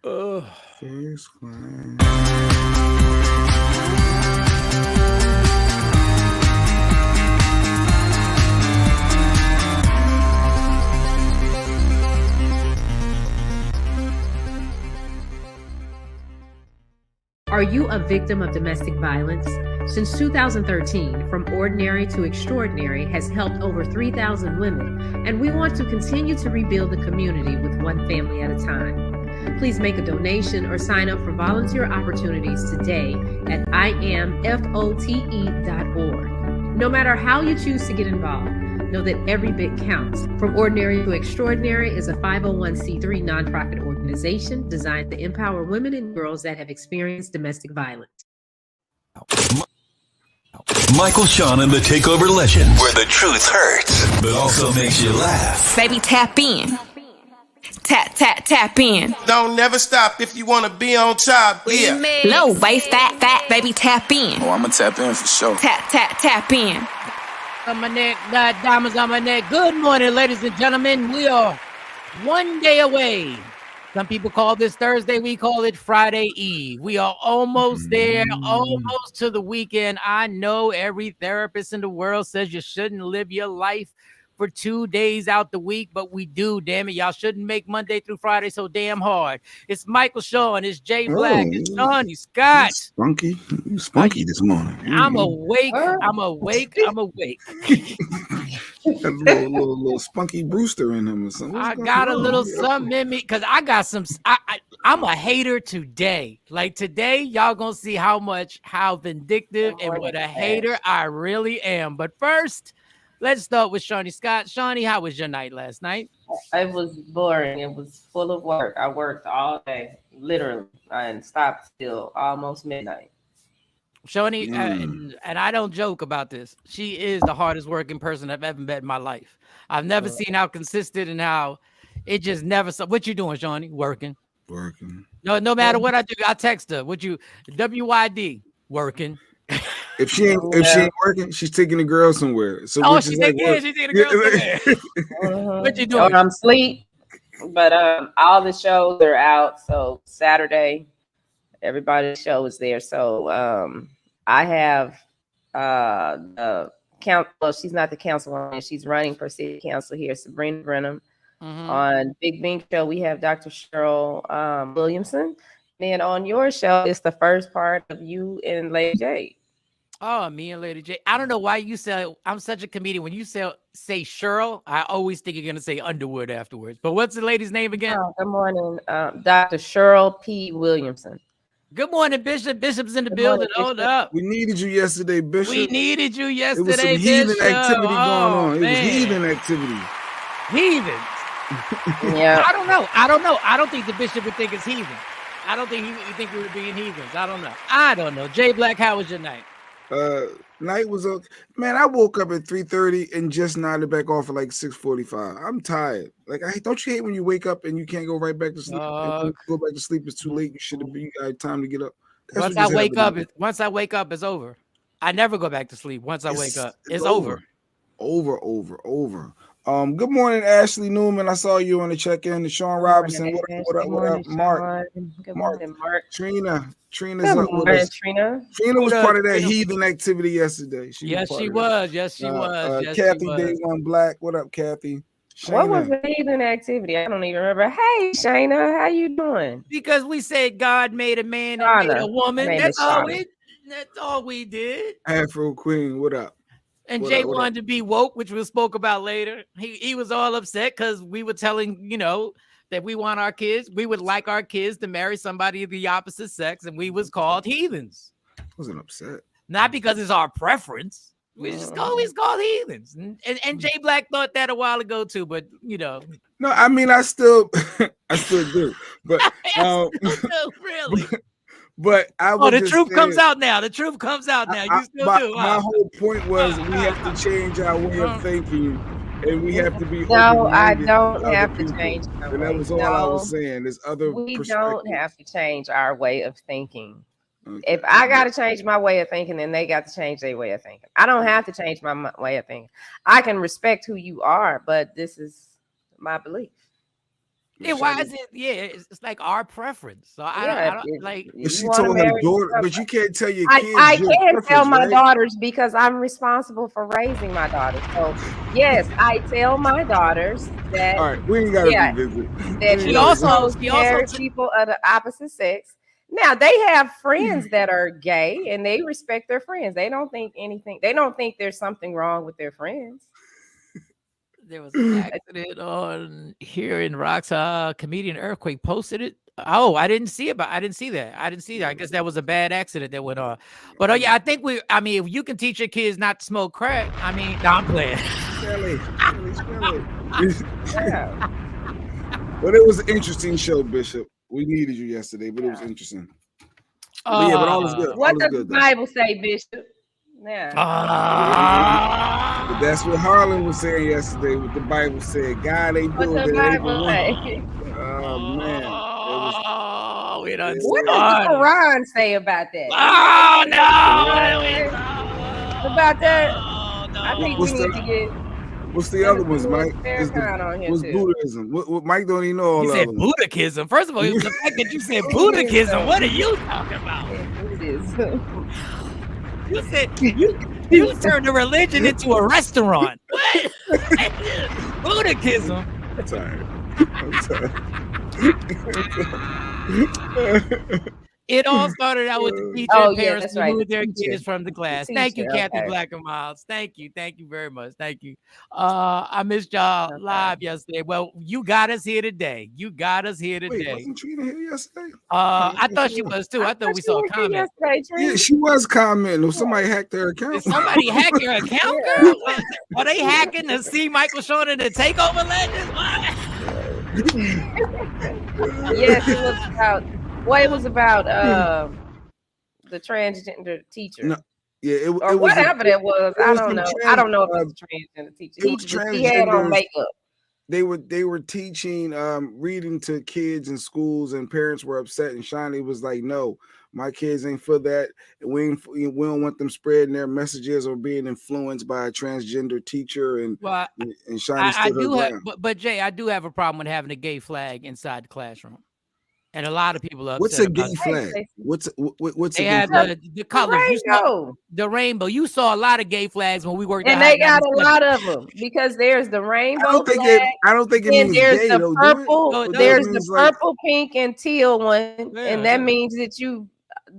Face clan. Are you a victim of domestic violence? Since 2013, From Ordinary to Extraordinary has helped over 3,000 women, and we want to continue to rebuild the community with one family at a time. Please make a donation or sign up for volunteer opportunities today at imfote.org. No matter how you choose to get involved, know that every bit counts. From Ordinary to Extraordinary is a 501c3 nonprofit organization designed to empower women and girls that have experienced domestic violence. Michael, Shawn, and the Takeover Legends, where the truth hurts, but also makes you laugh. Baby, tap in. Tap, tap, tap in. Don't never stop if you want to be on top. Yeah. Low waist, fat, baby, tap in. Oh, I'm going to tap in for sure. Tap, tap, tap in. On my neck, got diamonds on my neck. Good morning, ladies and gentlemen. We are one day away. Some people call this Thursday. We call it Friday Eve. We are almost there, almost to the weekend. I know every therapist in the world says you shouldn't live your life for 2 days out the week, but we do, damn it. Y'all shouldn't make Monday through Friday so damn hard. It's Michael Shawn, it's Jay Black, it's Shawnee Scott. You spunky this morning. I'm awake. little spunky Brewster in him or something. I got a little something in me because I got some. I'm a hater today. Like today, y'all gonna see how vindictive and what a hater I really am. But first, let's start with Shawnee Scott. Shawnee, how was your night last night? It was boring. It was full of work. I worked all day, literally, and stopped till almost midnight. Shawnee, and I don't joke about this. She is the hardest working person I've ever met in my life. I've never seen how consistent and how it just never. What you doing, Shawnee? Working. No matter what I do, I text her. What you? WYD working. If she ain't working, she's taking the girl somewhere. So she's taking the girl somewhere. What you doing? I'm asleep, but all the shows are out. So Saturday, everybody's show is there. So I have the council. Well, she's not the councilwoman. She's running for city council here, Sabrina Brenham. On Big Bing Show, we have Dr. Cheryl Williamson. Then on your show, it's the first part of you and Lady J. Oh, me and Lady J. I don't know why you say I'm such a comedian. When you say Cheryl, I always think you're gonna say Underwood afterwards. But what's the lady's name again? Good morning, Dr. Cheryl P. Williamson. Good morning, Bishop. Bishop's in the building. Hold up. We needed you yesterday, Bishop. We needed you yesterday, It was some heathen activity going on. It was heathen activity. Heathen. Yeah. I don't know. I don't think the bishop would think it's heathen. I don't think he would think we were being heathens. I don't know. Jay Black, how was your night? Night was okay. Man, I woke up at 3:30 and just nodded back off at like 6:45. I'm tired. Like, don't you hate when you wake up and you can't go right back to sleep? Go back to sleep. It's too late. You should have been. You got time to get up. Once I wake up, it's over. I never go back to sleep. Once I wake up, it's over. Over. Good morning, Ashley Newman. I saw you on the check-in. Shawn Robinson. What up, Mark? Good morning, Mark. Trina's up with us. Trina was part of that heathen activity yesterday. Yes, she was. Kathy Day One Black. What up, Kathy? Shayna. What was the heathen activity? I don't even remember. Hey, Shayna, how you doing? Because we said God made a man and made a woman. That's all we did. Afro Queen, what up? And Jay wanted to be woke, which we spoke about later. He was all upset because we were telling, that we want our kids. We would like our kids to marry somebody of the opposite sex, and we was called heathens. I wasn't upset. Not because it's our preference. We just always called heathens. And Jay Black thought that a while ago too, but No, I mean I still do. But really. But I would the truth comes out now. The truth comes out now. You still do. My whole point was we have to change our way of thinking, and we have to be. No, I don't have to change. And that was all I was saying. There's other. We don't have to change our way of thinking. Okay. If I got to change my way of thinking, then they got to change their way of thinking. I don't have to change my way of thinking. I can respect who you are, but this is my belief. Why is it? Yeah, it's like our preference. So I don't like. But she told her daughter, but you can't tell your kids. I can't tell my right? daughters because I'm responsible for raising my daughters. So yes, I tell my daughters that. All right, we ain't got to revisit. That she also marry people of the opposite sex. Now they have friends that are gay and they respect their friends. They don't think anything. They don't think there's something wrong with their friends. There was an accident on here in Rocks. Comedian Earthquake posted it. Oh, I didn't see it, but I didn't see that. I guess that was a bad accident that went on. But yeah, I think if you can teach your kids not to smoke crack, I'm playing. But it was an interesting show, Bishop. We needed you yesterday, but it was interesting. But all is good. What does the Bible say, Bishop? Yeah. But that's what Harlan was saying yesterday. What the Bible said. God ain't doing that. Oh man. We done what does the Quran say about that? Oh no! About that? I think we need to get. What's the other ones, Mike? What's Buddhism? What Mike don't even know all of them. You said Buddhism. First of all, the fact that you said Buddhism, what are you talking about? Buddhism. You said you turned a religion into a restaurant. What? Buddhism. I'm sorry. It all started out with the teacher and parents who moved their kids from the class. Thank you, Kathy Black and Miles. Thank you very much. Thank you. I missed y'all live yesterday. Well, you got us here today. Wait, wasn't Trina here yesterday? I thought she was too. I thought we saw a comment. Yeah, she was commenting. Somebody hacked her account. Did somebody hack your account, girl? Are they hacking to see Michael Shawn in the Takeover Legends? Yes, it was about. Well, it was about the transgender teacher. No, yeah, whatever that was. I don't know. I don't know if it was a transgender teacher. He had on makeup. They were teaching reading to kids in schools, and parents were upset. And Shawnee was like, "No, my kids ain't for that. We don't want them spreading their messages or being influenced by a transgender teacher." And Shawnee stood her ground. But Jay, I do have a problem with having a gay flag inside the classroom. And a lot of people are upset. What's a gay flag? What's they have the color, the rainbow. You saw a lot of gay flags when we worked. And they got a lot of them because there's the rainbow. I don't think it means there's gay, the purple. There's the purple, pink, and teal one, and that means that you.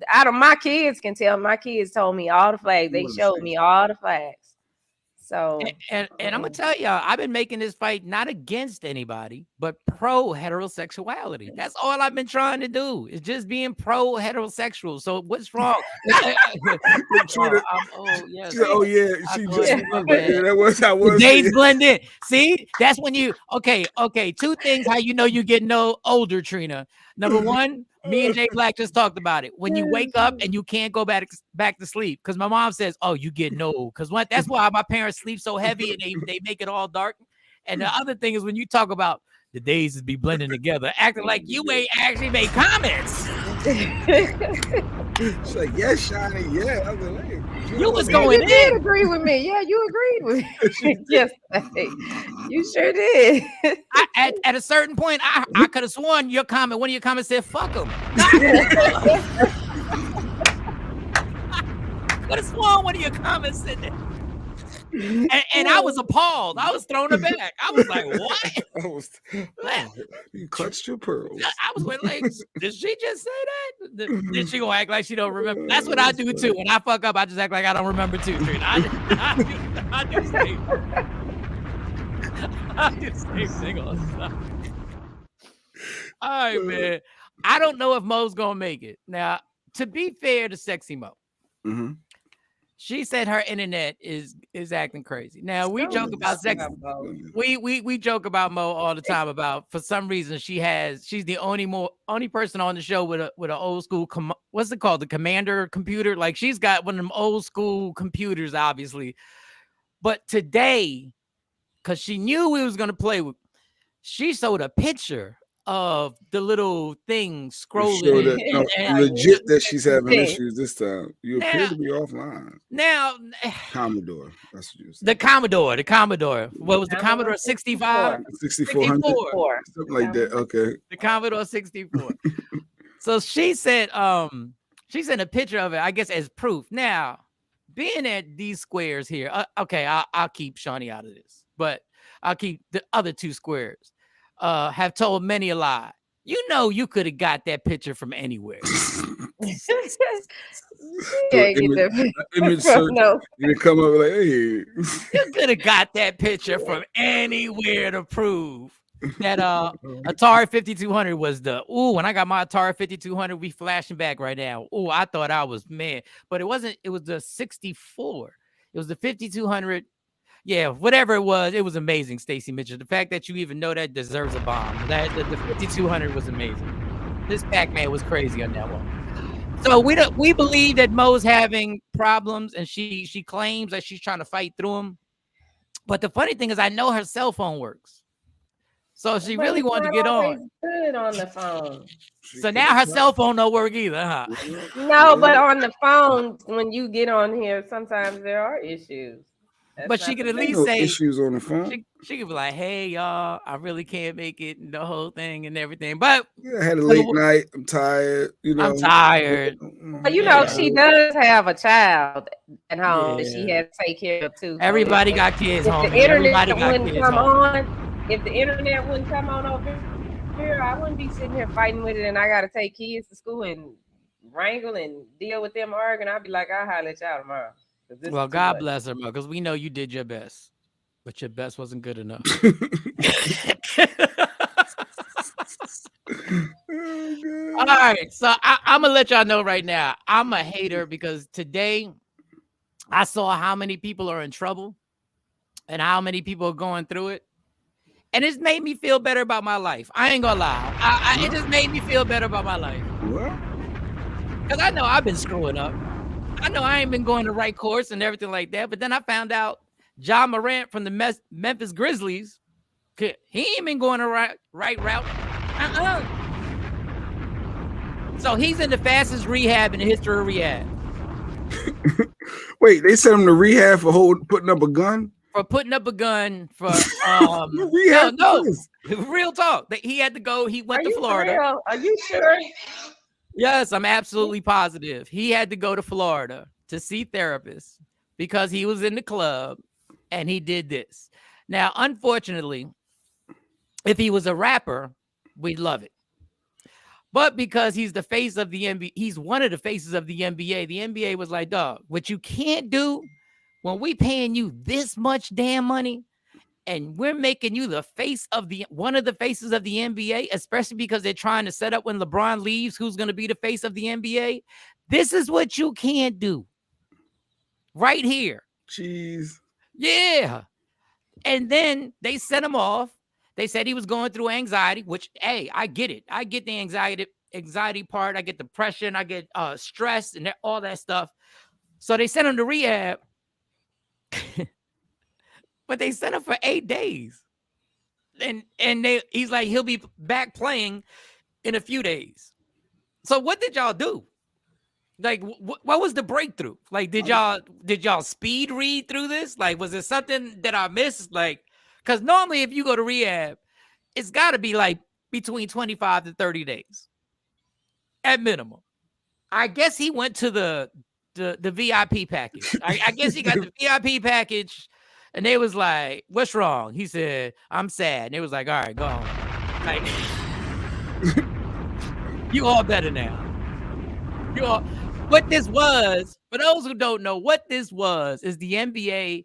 Out of my kids can tell. My kids told me all the flags. They showed me all the flags. So and I'm gonna tell y'all, I've been making this fight not against anybody, but pro heterosexuality. That's all I've been trying to do is just being pro heterosexual. So what's wrong? That was how was. Days blend in. See, that's when you okay. Two things how you know you're getting older, Trina. Number one, me and Jay Black just talked about it. When you wake up and you can't go back to sleep, because my mom says, "Oh, you getting old." Because that's why my parents sleep so heavy and they make it all dark. And the other thing is when you talk about the days is be blending together, acting like you ain't actually made comments. She's like, "Yes, Shawnee, yeah." I was like, "Hey, you was going in." You did agree with me. Yeah, you agreed with me. Yes, you sure did. At a certain point, I could have sworn one of your comments said, "Fuck them." Could have sworn one of your comments said that. And I was appalled. I was thrown aback. I was like, "What?" You clutched your pearls. I was like, "Did she just say that? Did she gonna act like she don't remember?" That's what I do too. When I fuck up, I just act like I don't remember too. I do the same thing all the time. All right, man. I don't know if Mo's gonna make it. Now, to be fair to Sexy Mo. Mm-hmm. She said her internet is acting crazy. Now we joke about sex. We joke about Mo all the time about for some reason she's the only person on the show with an old school what's it called, the Commander computer. Like she's got one of them old school computers, obviously. But today, because she knew we was gonna play with, she showed a picture of the little thing scrolling. Show that, no, legit that she's having issues this time. You appear Now- to be offline. Now, Commodore. That's what you said. the Commodore. What was the Commodore 65? 6400. Something like that. Okay. The Commodore 64. So she sent a picture of it, I guess, as proof. Now, being at these squares here, okay, I'll keep Shawnee out of this, but I'll keep the other two squares. Have told many a lie. You know, you could have got that picture from anywhere. Image search. You come up like, hey. You could have got that picture from anywhere to prove that Atari 5200 was the when I got my Atari 5200, we flashing back right now. I thought I was mad, but it wasn't. It was the 64. It was the 5200. Yeah, whatever it was amazing, Stacy Mitchell. The fact that you even know that deserves a bomb. That the 5200 was amazing. This Pac-Man was crazy on that one. So we believe that Mo's having problems, and she claims that she's trying to fight through them. But the funny thing is, I know her cell phone works. So she really wanted to get on. Good on the phone. So now her cell phone don't work either, huh? No, but on the phone, when you get on here, sometimes there are issues. But she could at least say issues on the phone. She could be like, "Hey, y'all, I really can't make it, and the whole thing and everything." But I had a late night. I'm tired. I'm tired. But she does have a child at home that she has to take care of too. Everybody got kids home. If the internet wouldn't come on, if the internet wouldn't come on over here, I wouldn't be sitting here fighting with it, and I got to take kids to school and wrangle and deal with them arguing. I'd be like, I'll holler at y'all tomorrow. Well, God bless her, because we know you did your best, but your best wasn't good enough. All right, so I'm gonna let y'all know right now, I'm a hater because today I saw how many people are in trouble and how many people are going through it, and it's made me feel better about my life. I ain't gonna lie, it just made me feel better about my life. What? Because I know I've been screwing up. I know I ain't been going the right course and everything like that, but then I found out John Morant from the Memphis Grizzlies, he ain't been going the right route. So he's in the fastest rehab in the history of rehab. Wait, they sent him to rehab for putting up a gun? For putting up a gun for rehab? No, real talk. He had to go. He went to Florida. Are you sure? Yes, I'm absolutely positive. He had to go to Florida to see therapists because he was in the club and he did this. Now, unfortunately, if he was a rapper, we'd love it. But because he's the face of the NBA, he's one of the faces of the NBA. The NBA was like, dog, what you can't do when we paying you this much damn money and we're making you the face of one of the faces of the NBA, especially because they're trying to set up when LeBron leaves, who's going to be the face of the NBA. This is what you can't do right here. Jeez. Yeah. And then they sent him off. They said he was going through anxiety, which, hey, I get it. I get the anxiety part. I get depression. I get stress and all that stuff. So they sent him to rehab. But they sent him for 8 days. And he's like, he'll be back playing in a few days. So what did y'all do? Like, what was the breakthrough? Like, did y'all speed read through this? Like, was it something that I missed? Like, because normally if you go to rehab, it's got to be like between 25 to 30 days at minimum. I guess he went to the VIP package. I guess he got the VIP package. And they was like, what's wrong? He said, I'm sad. And they was like, all right, go home. Like, you all better now. What this was, for those who don't know, what this was is the NBA,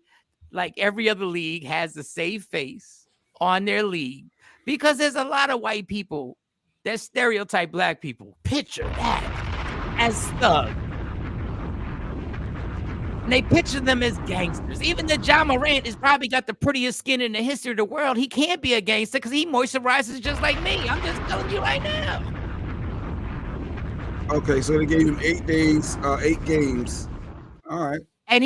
like every other league, has a save face on their league because there's a lot of white people that stereotype black people. Picture that as thugs. And they picture them as gangsters. Even the John Morant has probably got the prettiest skin in the history of the world. He can't be a gangster because he moisturizes just like me. I'm just telling you right now. Okay, so they gave him 8 days, 8 games. All right. And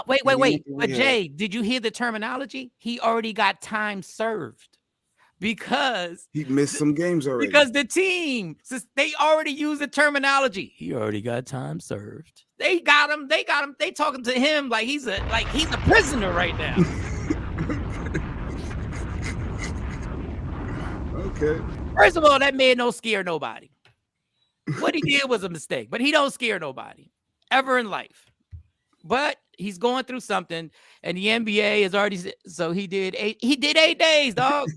wait. But Jay, did you hear the terminology? He already got time served because he missed some games already. Because the team, since they already used the terminology, he already got time served. They got him. They talking to him like he's a prisoner right now. Okay. First of all, that man don't scare nobody. What he did was a mistake, but he don't scare nobody ever in life. But he's going through something, and the NBA is already. So he did 8 days, dog.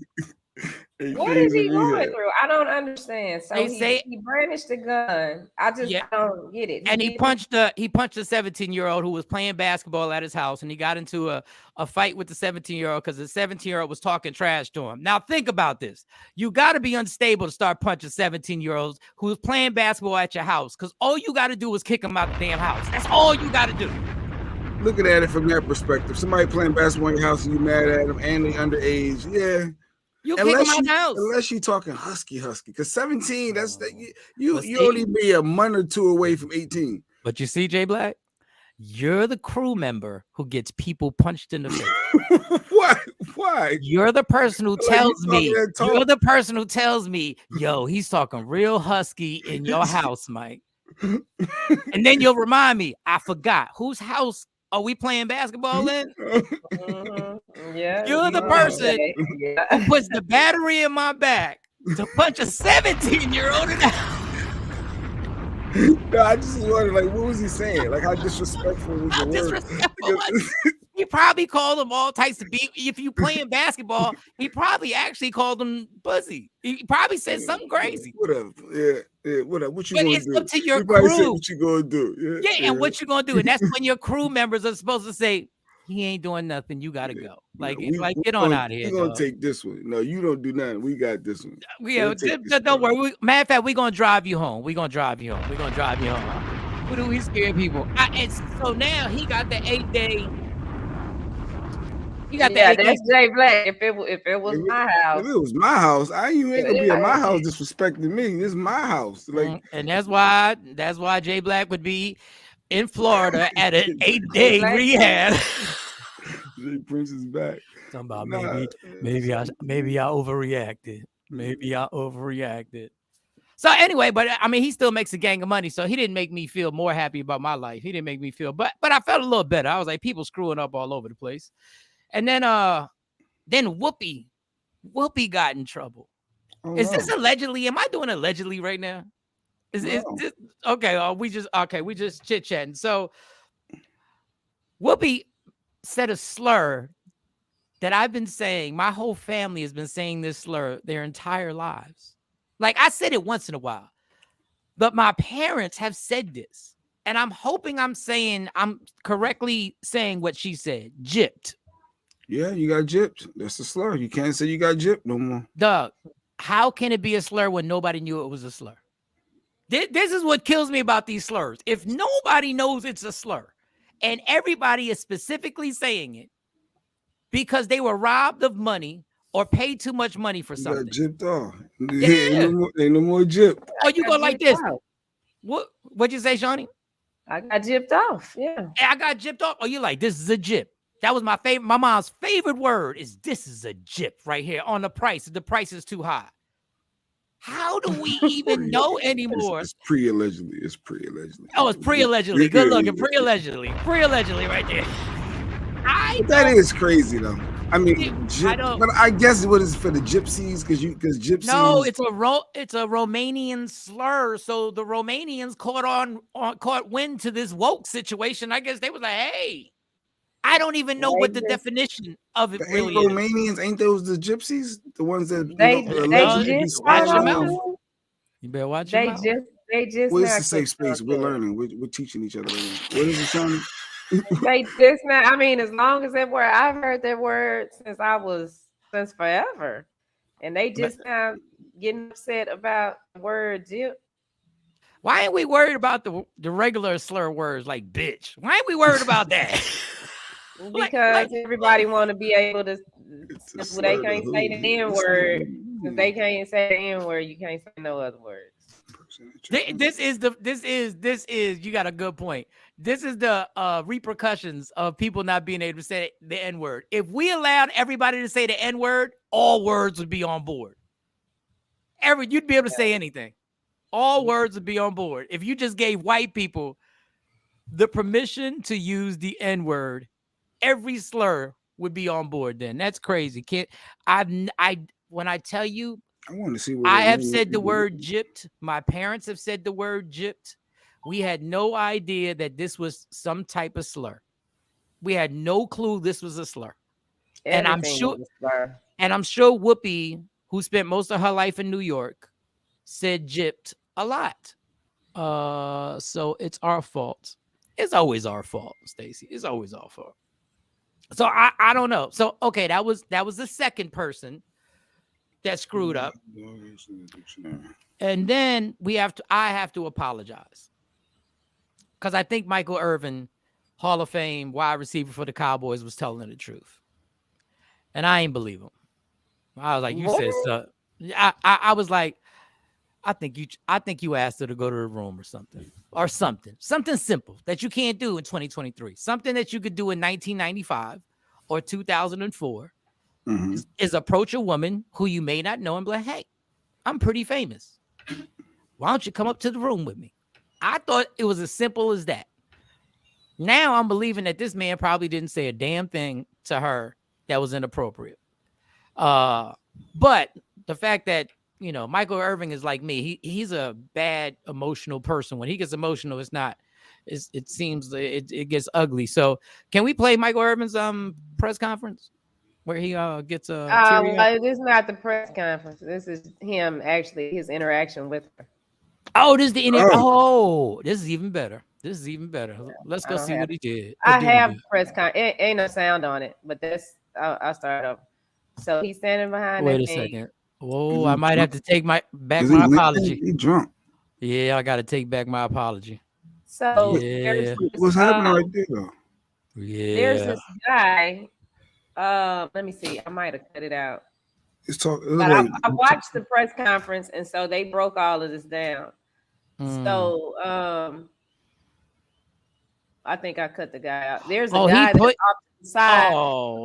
What is he going through? I don't understand. So he brandished the gun. I don't get it. And he punched a 17-year-old who was playing basketball at his house, and he got into a fight with the 17-year-old because the 17-year-old was talking trash to him. Now think about this. You got to be unstable to start punching 17-year-olds who's playing basketball at your house, because all you got to do is kick them out the damn house. That's all you got to do. Looking at it from that perspective, somebody playing basketball in your house and you mad at them and they underage, yeah. You kick them out the house. Unless you're talking husky, because 17, that's that you only be a month or two away from 18. But you see, Jay Black, you're the crew member who gets people punched in the face. Why? You're the person who tells me. You're the person who tells me, yo, he's talking real husky in your house, Mike. And then you'll remind me, I forgot whose house are we playing basketball in? Yeah, you're the person who puts the battery in my back to punch a 17-year-old in the house. No, I just wondered, like, what was he saying? Like, how disrespectful was the word? He probably called them all types of beat. If you playing basketball, he probably actually called them buzzy. He probably said something crazy. Whatever. Yeah, whatever. What you gonna do? It's up to your crew. Said what you gonna do? Yeah, and what you gonna do? And that's when your crew members are supposed to say, he ain't doing nothing. You gotta go. Like, get on out of here. We're gonna take this one. No, you don't do nothing. We got this one. Yeah, don't worry. Matter of fact, we're gonna drive you home. We're gonna drive you home. What do we scare people? And so now he got the 8-day. You got that. That's Jay Black. If it was my house, if it was my house, you ain't gonna be at my house disrespecting me. This is my house. Like, and that's why Jay Black would be in Florida at an 8-day rehab. Jay Prince is back. Talking about maybe I overreacted. Maybe I overreacted. So anyway, but I mean, he still makes a gang of money, so he didn't make me feel more happy about my life. He didn't make me feel, but I felt a little better. I was like, people screwing up all over the place. And then Whoopi got in trouble. Oh, is this allegedly? Am I doing allegedly right now? Is this okay? We just chit-chatting. So Whoopi said a slur that I've been saying. My whole family has been saying this slur their entire lives. Like, I said it once in a while, but my parents have said this, and I'm hoping I'm correctly saying what she said. Gypped. Yeah, you got gypped. That's a slur. You can't say you got gypped no more. Doug, how can it be a slur when nobody knew it was a slur? This is what kills me about these slurs. If nobody knows it's a slur, and everybody is specifically saying it because they were robbed of money or paid too much money for something. You got gypped off. Yeah. Ain't no more gypped. Oh, you go like this. What'd you say, Shawnee? I got gypped off. Yeah. I got gypped off. Oh, you like, this is a gyp. That was my favorite. My mom's favorite word is this is a gyp right here on the price. The price is too high. How do we even know anymore? It's pre-allegedly. Oh, it's pre-allegedly. Good looking. Pre-allegedly right there. That is crazy though. I mean, but I guess what is for the gypsies because gypsies. No, it's a Romanian slur. So the Romanians caught wind to this woke situation. I guess they was like, hey, I don't even know what the definition of it really is. Romanians, ain't those the gypsies? The ones that they just watch your mouth. You better watch your mouth. They just. Where's the safe space? We're learning. We're teaching each other. Right now. What is it, Shawnee? They just now. I mean, as long as that word, I've heard that word since forever, and they just now getting upset about the word gyp. Why ain't we worried about the regular slur words like bitch? Why ain't we worried about that? Because everybody want to be able to. They can't say the N word. If they can't say the N word, you can't say no other words. This is you got a good point. This is the repercussions of people not being able to say the N-word. If we allowed everybody to say the N-word, all words would be on board. You'd be able to say anything. All words would be on board. If you just gave white people the permission to use the N-word, every slur would be on board. Then that's crazy. When I tell you, I want to see what I have said the word gypped. My parents have said the word gypped. We had no idea that this was some type of slur. We had no clue this was a slur. And I'm sure Whoopi, who spent most of her life in New York, said gypped a lot. So it's our fault. It's always our fault, Stacey. It's always our fault. So I don't know. So okay, that was the second person that screwed up. And then I have to apologize. Because I think Michael Irvin, Hall of Fame wide receiver for the Cowboys, was telling the truth. And I ain't believe him. I was like, you said so. I was like, I think you asked her to go to the room or something. Or something simple that you can't do in 2023. Something that you could do in 1995 or 2004 is approach a woman who you may not know and be like, hey, I'm pretty famous. Why don't you come up to the room with me? I thought it was as simple as that. Now I'm believing that this man probably didn't say a damn thing to her that was inappropriate. But the fact that, Michael Irvin is like me. He's a bad emotional person. When he gets emotional, it seems it gets ugly. So can we play Michael Irvin's press conference where he gets a this is not the press conference. This is him actually, his interaction with her. Oh, this is the this is even better. Let's go see what he did. I have press con. Ain't no sound on it, but I'll start over. So he's standing behind. Wait a second. Whoa, I might have to take my apology. He drunk. Yeah, I got to take back my apology. So what's happening right there though? Yeah, there's this guy. Let me see. I might have cut it out. I watched the press conference, and so they broke all of this down. So I think I cut the guy out. There's a guy that's off to the side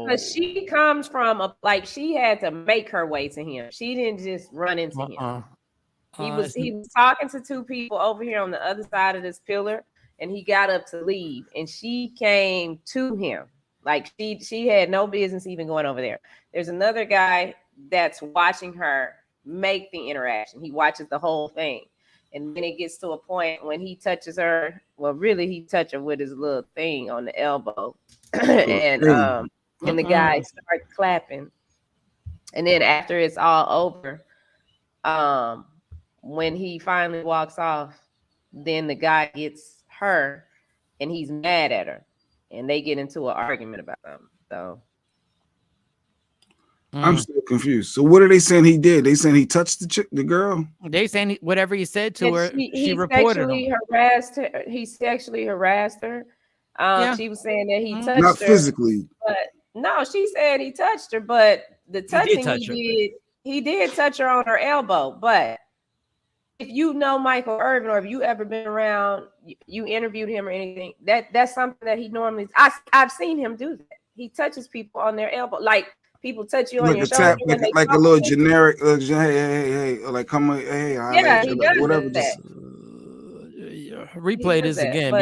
because she comes from she had to make her way to him. She didn't just run into him. He was talking to two people over here on the other side of this pillar, and he got up to leave, and she came to him. Like she had no business even going over there. There's another guy that's watching her make the interaction. He watches the whole thing. And then it gets to a point when he touches her. Well, really, he touched her with his little thing on the elbow. and the guy starts clapping. And then after it's all over, when he finally walks off, then the guy gets her and he's mad at her. And they get into an argument about them. So I'm still confused. So what are they saying he did? They saying he touched the girl? They saying whatever he said to her, she reported him. He sexually harassed her. She was saying that he touched her. Not physically. But no, she said he touched her, but the touching he did touch her on her elbow. But if you know Michael Irvin, or if you ever been around, you interviewed him or anything, that's something that he normally. I've seen him do that. He touches people on their elbow, like people touch you on your shoulder, like a little generic. Hey, like come on, hey, he does whatever. Replay this again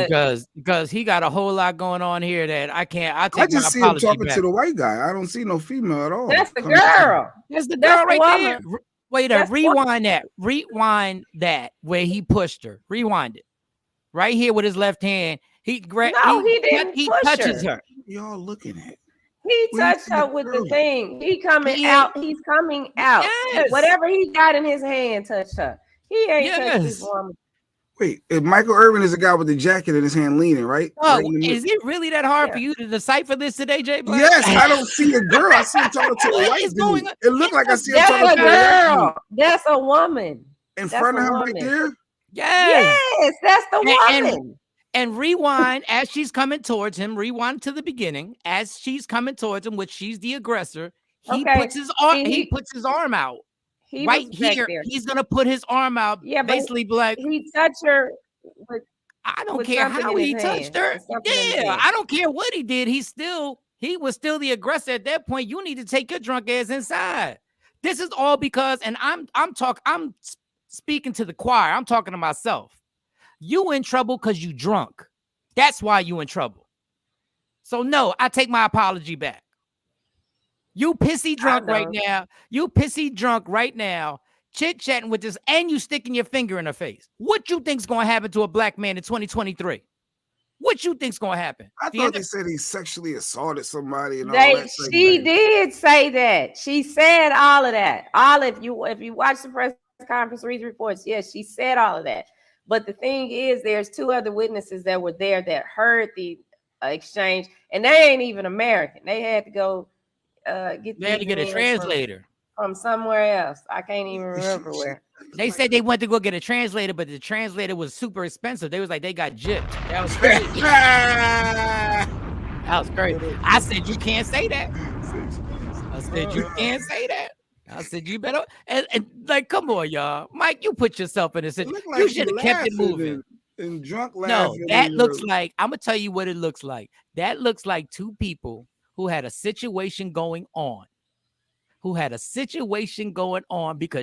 because he got a whole lot going on here that I can't. I just see him talking to the white guy. I don't see no female at all. That's the girl. That's the girl right there. Wait, rewind that. Rewind that where he pushed her. Rewind it. Right here with his left hand. He didn't. He touches her. Y'all looking at. He touched her with the thing. He's coming out. Yes. Whatever he got in his hand touched her. He ain't touched this woman. Wait, if Michael Irvin is a guy with the jacket in his hand leaning, right? Oh, is it really that hard for you to decipher this today, Jay Black? Yes, I don't see a girl. I see him talking to a white dude. It looked like I see him talking to a girl. That's a woman. In front of him right there? Yes, that's the woman. And rewind as she's coming towards him. Rewind to the beginning as she's coming towards him, which she's the aggressor. He puts his arm out. He right was back here, there. he's gonna put his arm out, Yeah, but basically be like, he touched her with I don't with care something how in he his touched hand. her. With something in his Yeah, hand. I don't care what he did. He was still the aggressor at that point. You need to take your drunk ass inside. This is all because, and I'm speaking to the choir. I'm talking to myself. You in trouble because you drunk. That's why you in trouble. So no, I take my apology back. You pissy drunk right now. You pissy drunk right now. Chit-chatting with this, and you sticking your finger in her face. What you think's gonna happen to a black man in 2023? What you think's gonna happen? I thought they said he sexually assaulted somebody and all that. She did say that. She said all of that. If you watch the press conference, read the reports, yes, she said all of that. But the thing is, there's 2 other witnesses that were there that heard the exchange, and they ain't even American. They had to go get a translator from somewhere else. I can't even remember where. They said they went to go get a translator, but the translator was super expensive. They was like, they got gypped. That was crazy. That was crazy. I said, you can't say that. I said, you can't say that. I said, you better. And like, come on, y'all. Mike, you put yourself in a situation. Like you should have kept it moving. And drunk laughing. No, that looks like, I'm going to tell you what it looks like. That looks like 2 people who had a situation going on. Because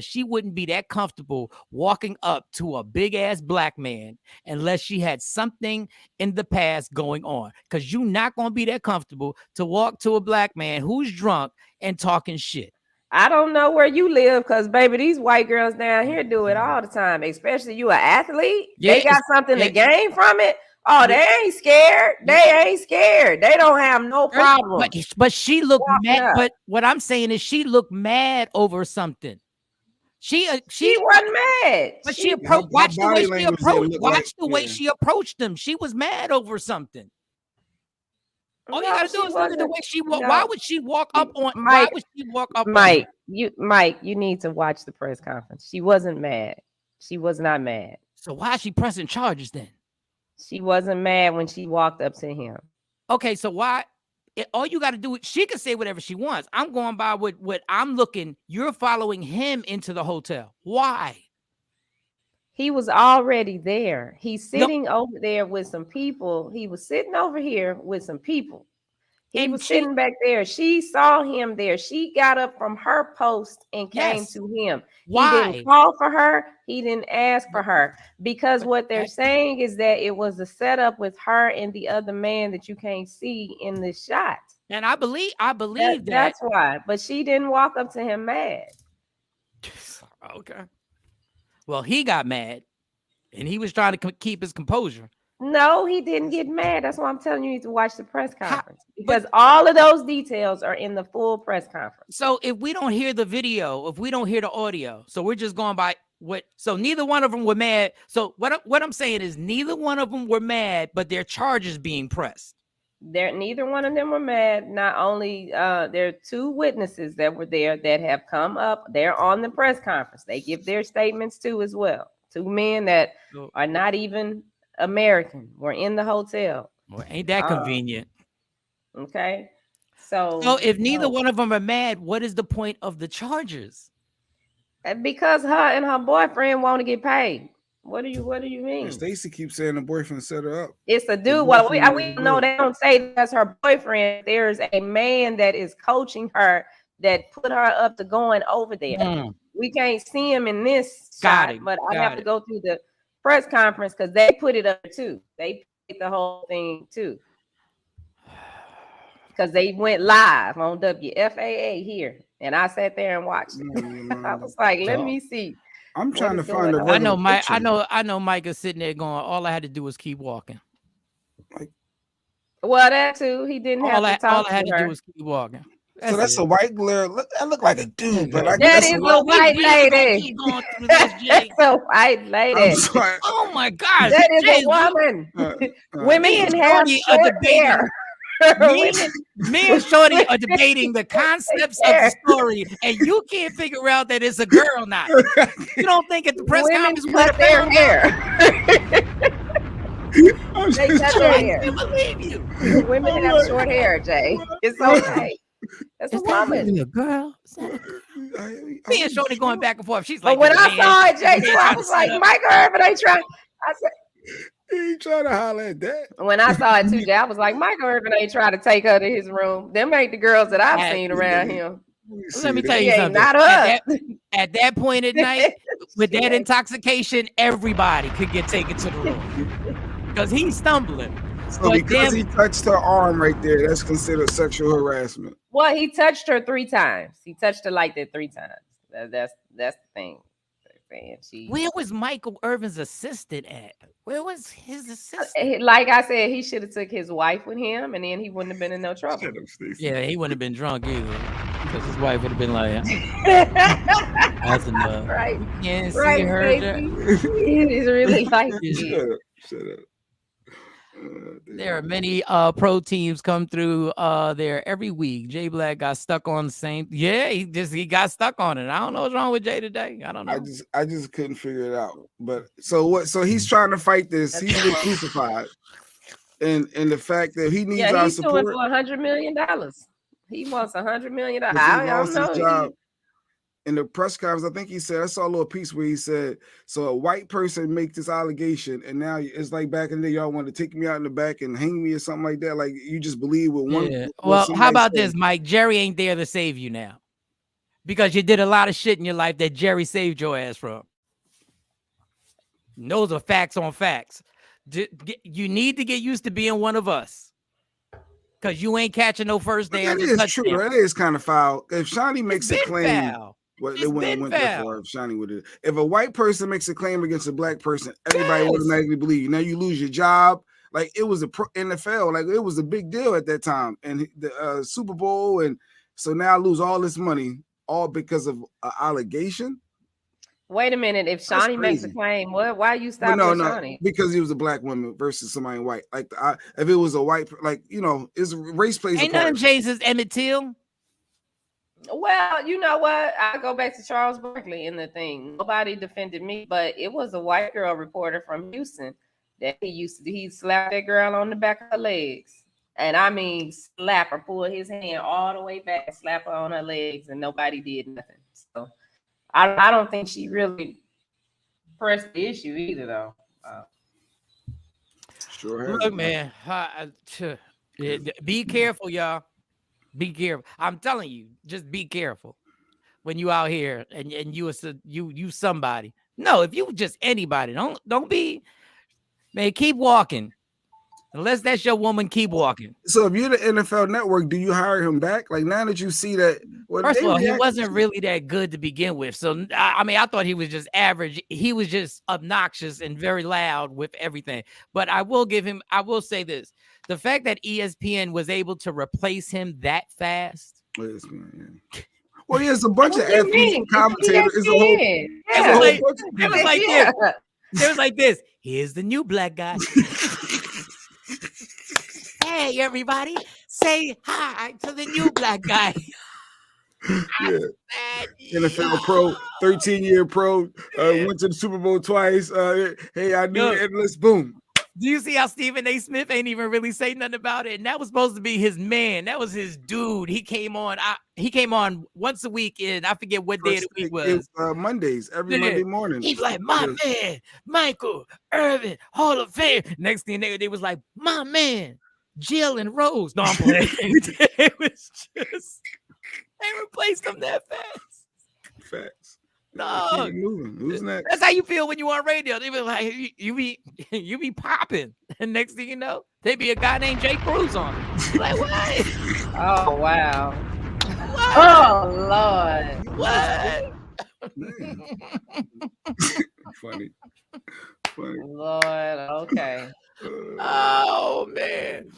she wouldn't be that comfortable walking up to a big ass black man unless she had something in the past going on. Because you're not going to be that comfortable to walk to a black man who's drunk and talking shit. I don't know where you live, because baby, these white girls down here do it all the time, especially you an athlete. Yeah, they got something to gain from it. Oh, they ain't scared. They don't have no problem. But she looked mad. But what I'm saying is she looked mad over something. She wasn't mad. But she approached. Watch the way she approached. Watch the way she approached them. She was mad over something. All you gotta do is look at the way she walked. Why would she walk up on? Why would she walk up? Mike, you need to watch the press conference. She wasn't mad. She was not mad. So why is she pressing charges then? She wasn't mad when she walked up to him. Okay, so why? All you got to do is, she can say whatever she wants. I'm going by what I'm looking. You're following him into the hotel. Why? He was already there. He's sitting over there with some people. He was sitting over here with some people. He was sitting back there. She saw him there. She got up from her post and came to him. Why? He didn't call for her. He didn't ask for her, because what they're saying is that it was a setup with her and the other man that you can't see in the shot. And I believe that. That's why. But she didn't walk up to him mad. Okay. Well, he got mad, and he was trying to keep his composure. No, he didn't get mad. That's why I'm telling you, you need to watch the press conference, because all of those details are in the full press conference. So if we don't hear the video, if we don't hear the audio, so we're just going by what. So neither one of them were mad. So what I'm saying is neither one of them were mad, but their charges being pressed. Neither one of them were mad. Not only there are 2 witnesses that were there that have come up. They're on the press conference. They give their statements too as well. 2 men that are not even American were in the hotel. Well, ain't that convenient? Okay. So if neither one of them are mad, what is the point of the charges? Because her and her boyfriend want to get paid. What do you mean? Stacy keeps saying the boyfriend set her up. It's a dude. Well, we know they don't say that's her boyfriend. There's a man that is coaching her that put her up to going over there. We can't see him in this shot, but I have to go through the press conference because they put it up too. They put the whole thing too. Because they went live on WFAA here. And I sat there and watched it. I was like, let me see. I'm trying to find I know Mike. I know Mike is sitting there going, all I had to do was keep walking. Well, that too. He didn't have to talk to her. All I had to do was keep walking. So that's a white girl. That look like a dude, but I that guess is a white lady. That's a white lady. Oh my God, that is a woman. Women have short hair. Me and Shorty are debating the concepts of the story, and you can't figure out that it's a girl now. You don't think at the press conference cut their hair? They cut their hair. I believe you. Women have short hair, Jay. It's okay. That's a woman. A girl. Me and Shorty going back and forth. She's But like, when I saw it, Jay, too, I was like, Michael Irvin ain't trying. I said, he ain't trying to holler at that. when I saw it too, Jay, I was like, Michael Irvin ain't trying to take her to his room. Them ain't the girls that I've seen around him. Let me tell you something. Not us. At that point at night, with that intoxication, everybody could get taken to the room because he's stumbling. So because he touched her arm right there, that's considered sexual harassment. Well, he touched her 3 times. He touched her like that 3 times. That's the thing. Where was Michael Irvin's assistant at? Where was his assistant? Like I said, he should have took his wife with him, and then he wouldn't have been in no trouble. Yeah, he wouldn't have been drunk either, because his wife would have been like, "That's enough." Right? Can't right, see her. He's really like, shut up. There are many pro teams come through there every week. Jay Black got stuck on the same. Yeah, he got stuck on it. I don't know what's wrong with Jay today. I don't know. I just couldn't figure it out. But so what? So he's trying to fight this. He's been crucified, and the fact that he needs our support. He's doing for $100 million. He wants $100 million. I don't know. In the press conference, I think he said, I saw a little piece where he said, so a white person makes this allegation, and now it's like back in the day, y'all want to take me out in the back and hang me or something like that. Like, you just believe with one. Yeah. Well, how about this, Mike? Jerry ain't there to save you now, because you did a lot of shit in your life that Jerry saved your ass from. And those are facts on facts. You need to get used to being one of us, because you ain't catching no first down. That is true. That is kind of foul. If Shawnee makes a claim. Foul. Well, they wouldn't have went that far if Shawnee would have. If a white person makes a claim against a black person, everybody would automatically believe you. Now you lose your job. Like, it was a NFL. Like, it was a big deal at that time. And the Super Bowl. And so now I lose all this money, all because of an allegation. Wait a minute. If Shawnee makes a claim, why are you stopping Shawnee? Because he was a black woman versus somebody white. Like, if it was a white, like, it's race plays ain't nothing changes Emmett Till. Well, you know what? I go back to Charles Barkley in the thing. Nobody defended me, but it was a white girl reporter from Houston that he slapped that girl on the back of her legs. And I mean, slap her, pull his hand all the way back, slap her on her legs, and nobody did nothing. So I don't think she really pressed the issue either, though. Sure. Look, man, be careful, y'all. Be careful. I'm telling you, just be careful when you out here and you somebody. No, if you just anybody, don't be, man. Keep walking. Unless that's your woman, keep walking. So if you're the NFL Network, do you hire him back? Like, now that you see that, first of all, he wasn't really that good to begin with. So I mean, I thought he was just average. He was just obnoxious and very loud with everything. But I will say this: the fact that ESPN was able to replace him that fast. ESPN, yeah. Well, there's a bunch of athletes, commentators. It was like this. It was like this. Here's the new black guy. Hey, everybody, say hi to the new black guy. Yeah. NFL pro, 13-year pro, went to the Super Bowl twice. Hey, I knew it, and let's boom. Do you see how Stephen A. Smith ain't even really say nothing about it? And that was supposed to be his man. That was his dude. He came on. He came on once a week, and I forget what day of the week was. Mondays, every Monday morning. He's like, my man, Michael Irvin, Hall of Fame. Next thing they was like, my man, Jill and Rose. No, I'm playing. It was just, they replaced him that fast. Facts. No, who's next? That's how you feel when you on radio. They be like, you be popping, and next thing you know, they be a guy named Jay Cruz on. Like, what? Oh wow! What? Oh Lord! What? Funny. Lord, okay. Oh man.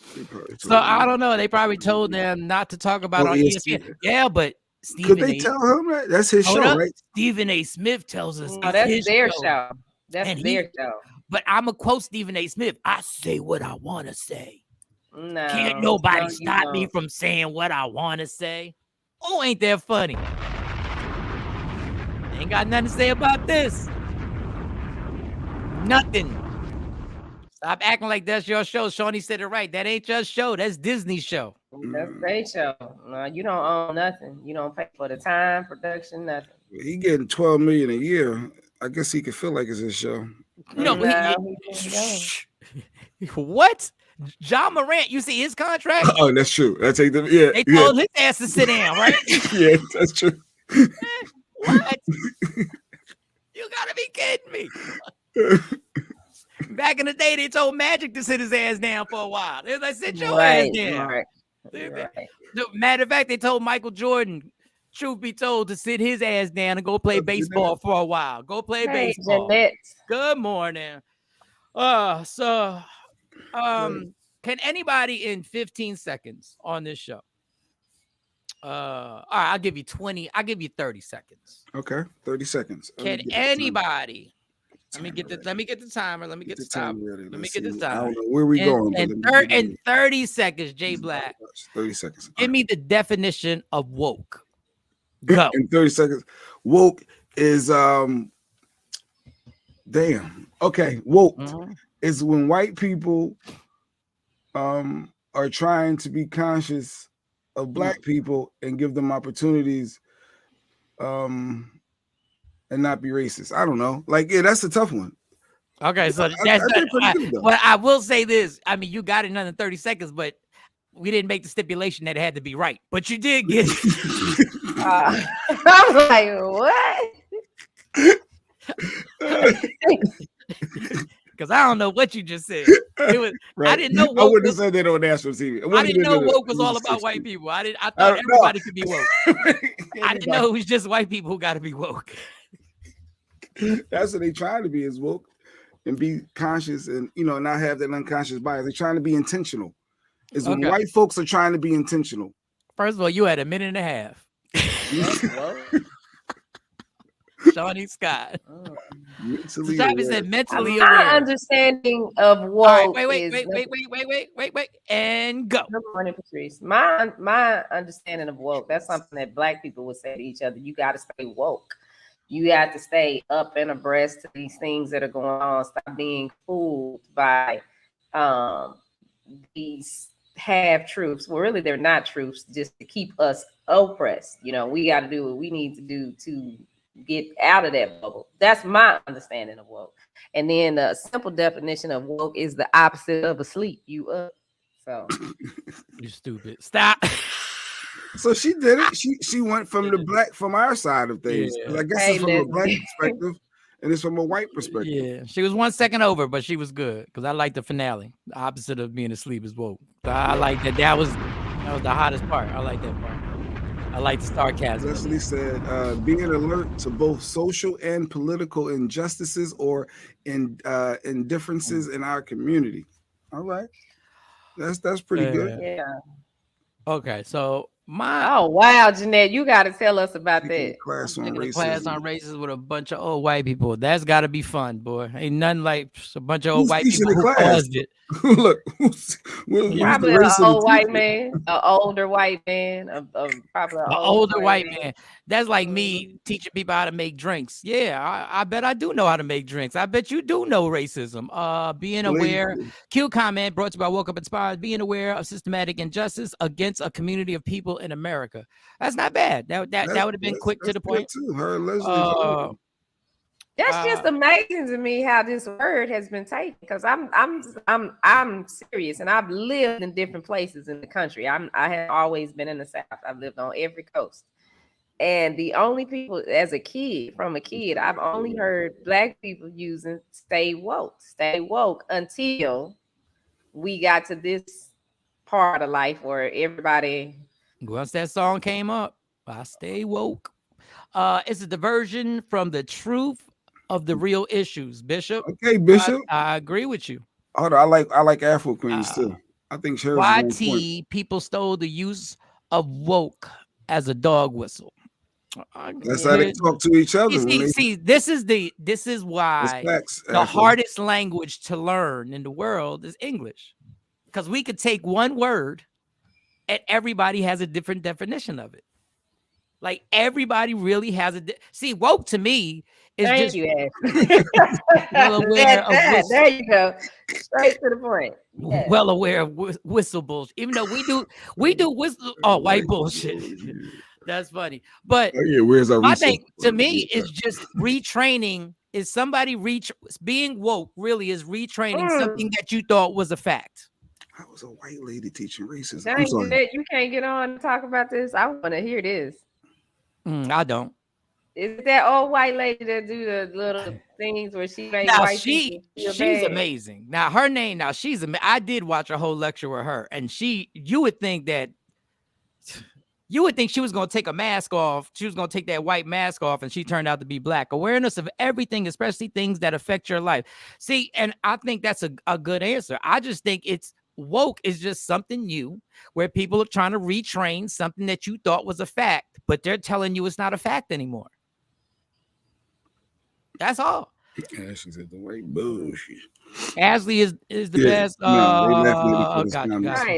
So I don't know. They probably told them not to talk about on ESPN. Yeah, but Stephen could they tell him that? That's his show, right? Stephen A. Smith tells us that's their show. That's their show. But I'm going to quote Stephen A. Smith. I say what I want to say. No, can't nobody stop me from saying what I want to say. Oh, ain't that funny? Ain't got nothing to say about this. Nothing. Stop acting like that's your show. Shawnee said it right. That ain't your show. That's Disney's show. That's their show. You don't own nothing. You don't pay for the time, production, nothing. He getting $12 million a year. I guess he could feel like it's his show. No, what? John Morant, you see his contract? Oh, that's true. That's yeah. They told his ass to sit down, right? Yeah, that's true. What? You gotta be kidding me. Back in the day, they told Magic to sit his ass down for a while. They was like, sit your ass down. Right. Matter of fact, they told Michael Jordan, truth be told, to sit his ass down and go play baseball for a while. Go play baseball. Jeanette. Good morning. Can anybody in 15 seconds on this show? All right, I'll give you 20. I'll give you 30 seconds. Okay, 30 seconds. Can anybody? Let me get the timer. Let me get the timer. Let me get the timer. I don't know where we going. In 30 seconds, Jay Black. 30 seconds. Give me the definition of woke. Go. In 30 seconds. Woke is damn. Okay, woke is when white people are trying to be conscious of black people and give them opportunities and not be racist. I don't know. Like, yeah, that's a tough one. Okay, so that's well, I will say this. I mean, you got it in under 30 seconds, but we didn't make the stipulation that it had to be right. But you did get it. I'm like, what? Because I don't know what you just said. It was right. I didn't know woke I wouldn't have said that on national TV. I didn't know woke was all about white people. I thought everybody could be woke. I didn't know it was just white people who got to be woke. That's what they try to be, is woke and be conscious and, you know, not have that unconscious bias. They're trying to be intentional. Is when white folks are trying to be intentional. First of all, you had a minute and a half. Shawnee Scott. Mentally said mentally my aware. Understanding of woke. Right, wait, and go. Good morning, Patrice. My understanding of woke, that's something that black people would say to each other. You got to stay woke. You got to stay up and abreast to these things that are going on. Stop being fooled by these half truths. Well, really, they're not truths, just to keep us oppressed. You know, we got to do what we need to do to get out of that bubble. That's my understanding of woke. And then the simple definition of woke is the opposite of asleep. You up. So you stupid. Stop. So she did it. She went from from our side of things. Yeah. I guess it's from a black perspective and it's from a white perspective. Yeah, she was 1 second over, but she was good because I like the finale. The opposite of being asleep is woke. I like that. That was the hottest part. I like that part. I like the sarcasm. Leslie said, being alert to both social and political injustices or indifferences in our community. All right. That's pretty good. Yeah. Okay, so oh wow, Jeanette, you got to tell us about that. Class on racism with a bunch of old white people. That's got to be fun, boy. Ain't nothing like a bunch of old white people who caused it. Look, probably an old white man, an older white man, probably an older white man. That's like me teaching people how to make drinks. Yeah, I bet I do know how to make drinks. I bet you do know racism. Being aware. Q comment brought to you by Woke Up Inspired. Being aware of systematic injustice against a community of people in America. That's not bad. That would have been quick to the point. Too. Her Leslie. That's just amazing to me how this word has been taken, because I'm serious, and I've lived in different places in the country. I have always been in the South. I've lived on every coast, and the only people from a kid, I've only heard black people using stay woke until we got to this part of life where everybody. Once that song came up, I stay woke. It's a diversion from the truth of the real issues, Bishop. Okay, Bishop. I agree with you. Hold on, I like Afro Queens too. I think YT people stole the use of woke as a dog whistle. That's how they talk to each other. See, this is why the hardest language to learn in the world is English, because we could take one word and everybody has a different definition of it. Like everybody really has see, woke to me is Thank just you, Ashley. well aware of there you go. Straight to the point. Yeah. well aware of whistle bullshit. Even though we do whistle white bullshit. That's funny. But where's our I think to me is just retraining. Is somebody being woke really is retraining something that you thought was a fact. I was a white lady teaching racism. Dang, I'm sorry. you can't get on and talk about this. I want to hear this. I don't. Is it that old white lady that do the little things where she makes Now white people feel she's bad? amazing. Now her name. Now I did watch a whole lecture with her, and you would think she was going to take a mask off. She was going to take that white mask off, and she turned out to be black. Awareness of everything, especially things that affect your life. See, and I think that's a good answer. I just think it's woke is just something new where people are trying to retrain something that you thought was a fact, but they're telling you it's not a fact anymore. That's all. Ashley said the white bullshit. Ashley is the best. Right,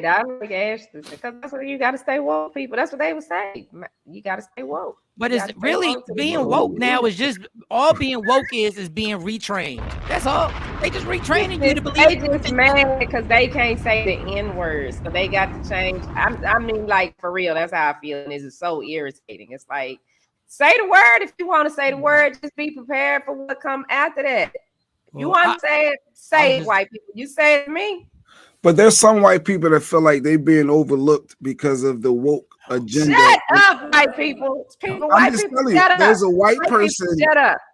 I like Ashley because that's what you got to stay woke, people. That's what they would say. You got to stay woke. But it's really being woke now is just all being woke is being retrained. That's all. They just retraining you to believe. They just mad because they can't say the N words, so they got to change. I mean, like for real, that's how I feel, and it's so irritating. It's like, say the word if you want to say the word. Just be prepared for what come after that. You want to say it? Say it, white people. You say it to me. But there's some white people that feel like they're being overlooked because of the woke agenda. Shut up, white people. White people, shut up. There's a white person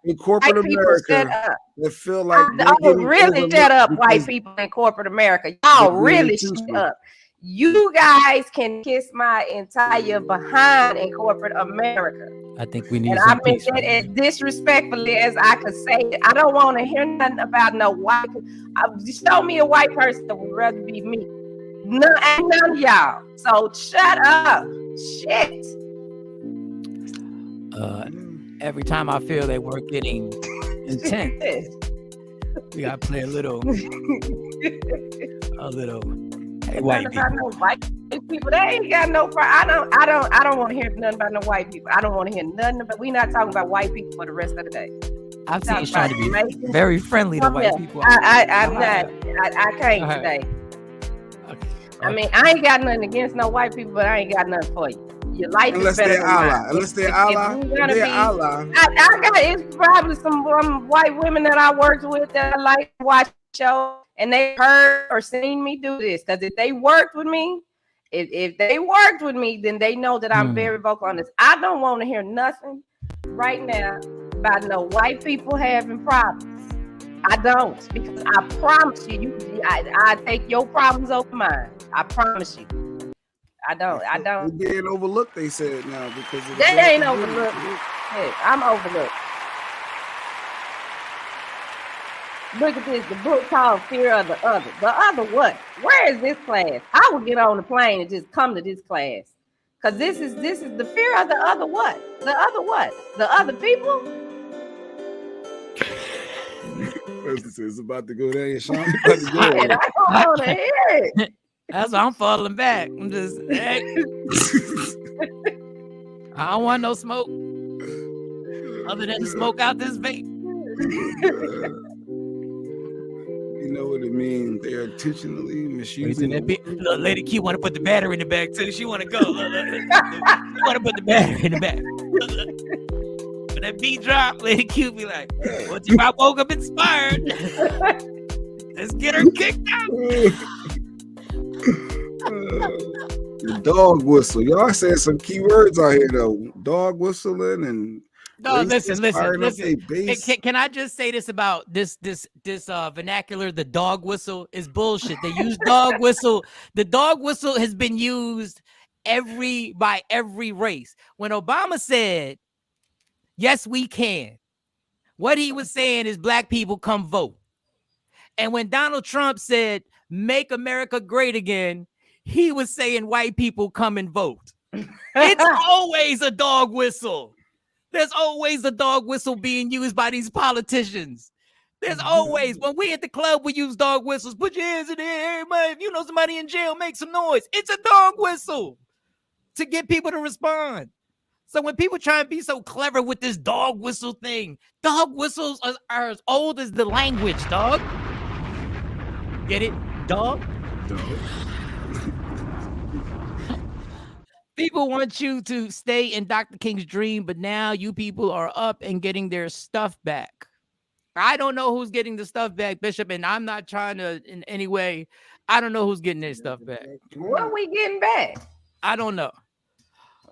in corporate America that feel like really shut up, white people in corporate America. Y'all really shut up. You guys can kiss my entire behind in corporate America. I think we need. And I mean that as disrespectfully as I could say it. I don't want to hear nothing about no white. Show me a white person that would rather be me. None of y'all. So shut up. Shit. Every time I feel that we're getting intense, we gotta play a little. Hey, white people. No white people. They ain't got no. I don't want to hear nothing about no white people. I don't want to hear nothing about. We not talking about white people for the rest of the day. I've seen Shawn to be very friendly to white people. I'm not. I can't today. Okay. I mean, I ain't got nothing against no white people, but I ain't got nothing for you. Your life is better than mine. Unless they're ally. I got it's probably some white women that I worked with that I like to watch shows. And they heard or seen me do this because if they worked with me, then they know that I'm very vocal on this. I don't want to hear nothing right now about no white people having problems. I don't, because I promise you, I take your problems over mine. I promise you. I don't. They're being overlooked, they said now because of they ain't overlooked. Hey, I'm overlooked. Look at this, the book called Fear of the Other. The other what? Where is this class? I would get on the plane and just come to this class. Because this is the fear of the other what? The other what? The other people? It's about to go there, Shawn. I don't want to hear it. That's why I'm falling back. I'm just I don't want no smoke. Other than the smoke out this vape. You know what it means? They're intentionally misusing. Look, Lady Q want to put the battery in the back too. She want to go. Look. She want to put the battery in the back. When that beat drop, Lady Q be like, "What if I woke up inspired? Let's get her kicked out." The dog whistle. Y'all said some key words out here though. Dog whistling and. No, listen. Can I just say this about this vernacular? The dog whistle is bullshit. They use dog whistle. The dog whistle has been used by every race. When Obama said, "Yes, we can," what he was saying is black people come vote. And when Donald Trump said, "Make America great again," he was saying white people come and vote. It's always a dog whistle. There's always a dog whistle being used by these politicians. There's always, when we at the club, we use dog whistles. Put your hands in the air, everybody. If you know somebody in jail, make some noise. It's a dog whistle to get people to respond. So when people try and be so clever with this dog whistle thing, dog whistles are as old as the language, dog. Get it, dog? People want you to stay in Dr. King's dream, but now you people are up and getting their stuff back. I don't know who's getting the stuff back, Bishop, and I'm not trying to in any way. I don't know who's getting their stuff back. What are we getting back? I don't know.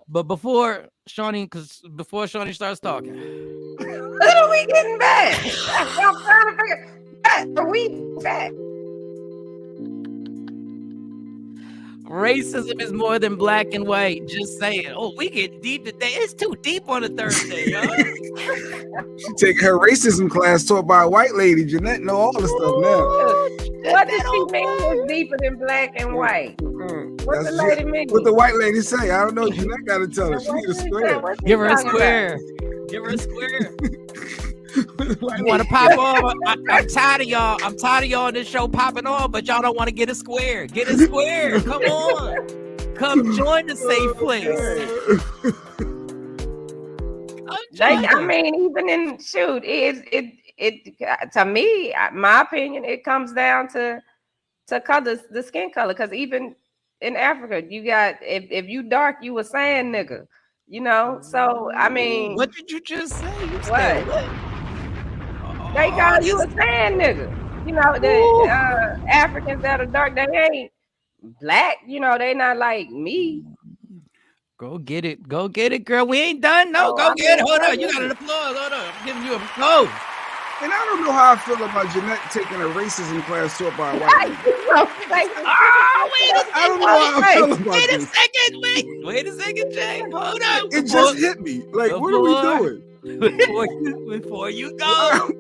But before Shawnee starts talking, what are we getting back? I'm trying to figure. What are we back? Racism is more than black and white. Just saying. Oh, we get deep today. It's too deep on a Thursday, y'all. She take her racism class taught by a white lady. Jeanette know all the stuff now. What does she mean is deeper than black and white? What the lady mean? What the white lady say? I don't know. Jeanette got to tell her. She need a square. Give her a square. Give her a square. You want to pop off? I'm tired of y'all. I'm tired of y'all on this show popping off, but y'all don't want to get a square. Get a square. Come on. Come join the safe place. I mean, even in it to me, my opinion, it comes down to color, the skin color. Because even in Africa, you got if you dark, you a sand nigga. You know, so I mean, what did you just say? You said what? They call you a sand nigga. You know, the Africans that are dark, they ain't black. You know, they not like me. Go get it. Go get it, girl. We ain't done. No, go get it. Hold on. You got an applause. Hold on. I'm giving you an applause. And I don't know how I feel about Jeanette taking a racism class taught by a white lady. I don't know how I feel about this. Wait a second, Jay. Hold on. It just hit me. Like, what are we doing? Before you go,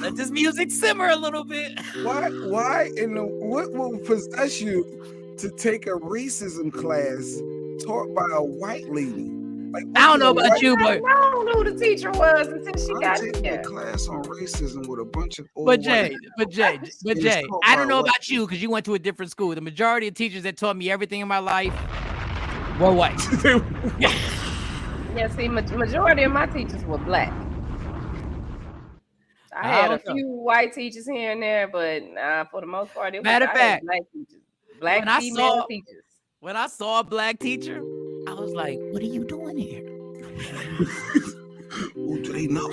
let this music simmer a little bit. Why what will possess you to take a racism class taught by a white lady? Like, I don't know about you, but I don't know who the teacher was until she got there. A class on racism with a bunch of old But Jay, I don't know about you because you went to a different school. The majority of teachers that taught me everything in my life were white. Yeah, see, majority of my teachers were black. I had a few white teachers here and there, but for the most part, matter of fact, black teachers, black female teachers. When I saw a black teacher, I was like, "What are you doing here?" Oh, do they know?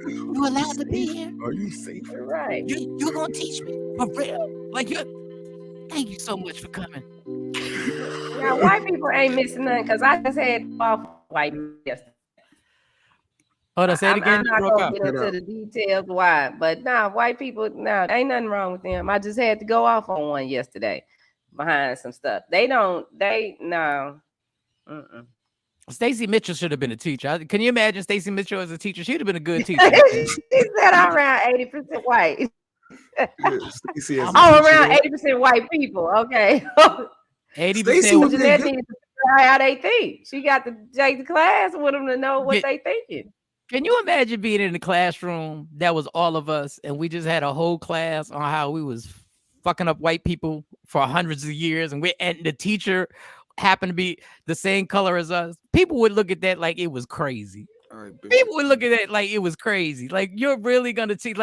You allowed to be here? Are you safe? You're right. You're gonna teach me for real? Like thank you so much for coming. Now, white people ain't missing nothing because I just had off white yesterday. Hold on, say it again. I'm not gonna get into the details why, but white people, ain't nothing wrong with them. I just had to go off on one yesterday behind some stuff. Stacey Mitchell should have been a teacher. Can you imagine Stacey Mitchell as a teacher? She'd have been a good teacher. She said I'm around 80% white. Around 80% white people. Okay. 80%. Jeanette needs to figure out how they think. She got to take the class with them to know what they thinking. Can you imagine being in the classroom that was all of us and we just had a whole class on how we was fucking up white people for hundreds of years and the teacher happened to be the same color as us? People would look at that like it was crazy. People would look at that like it was crazy. Like you're really gonna teach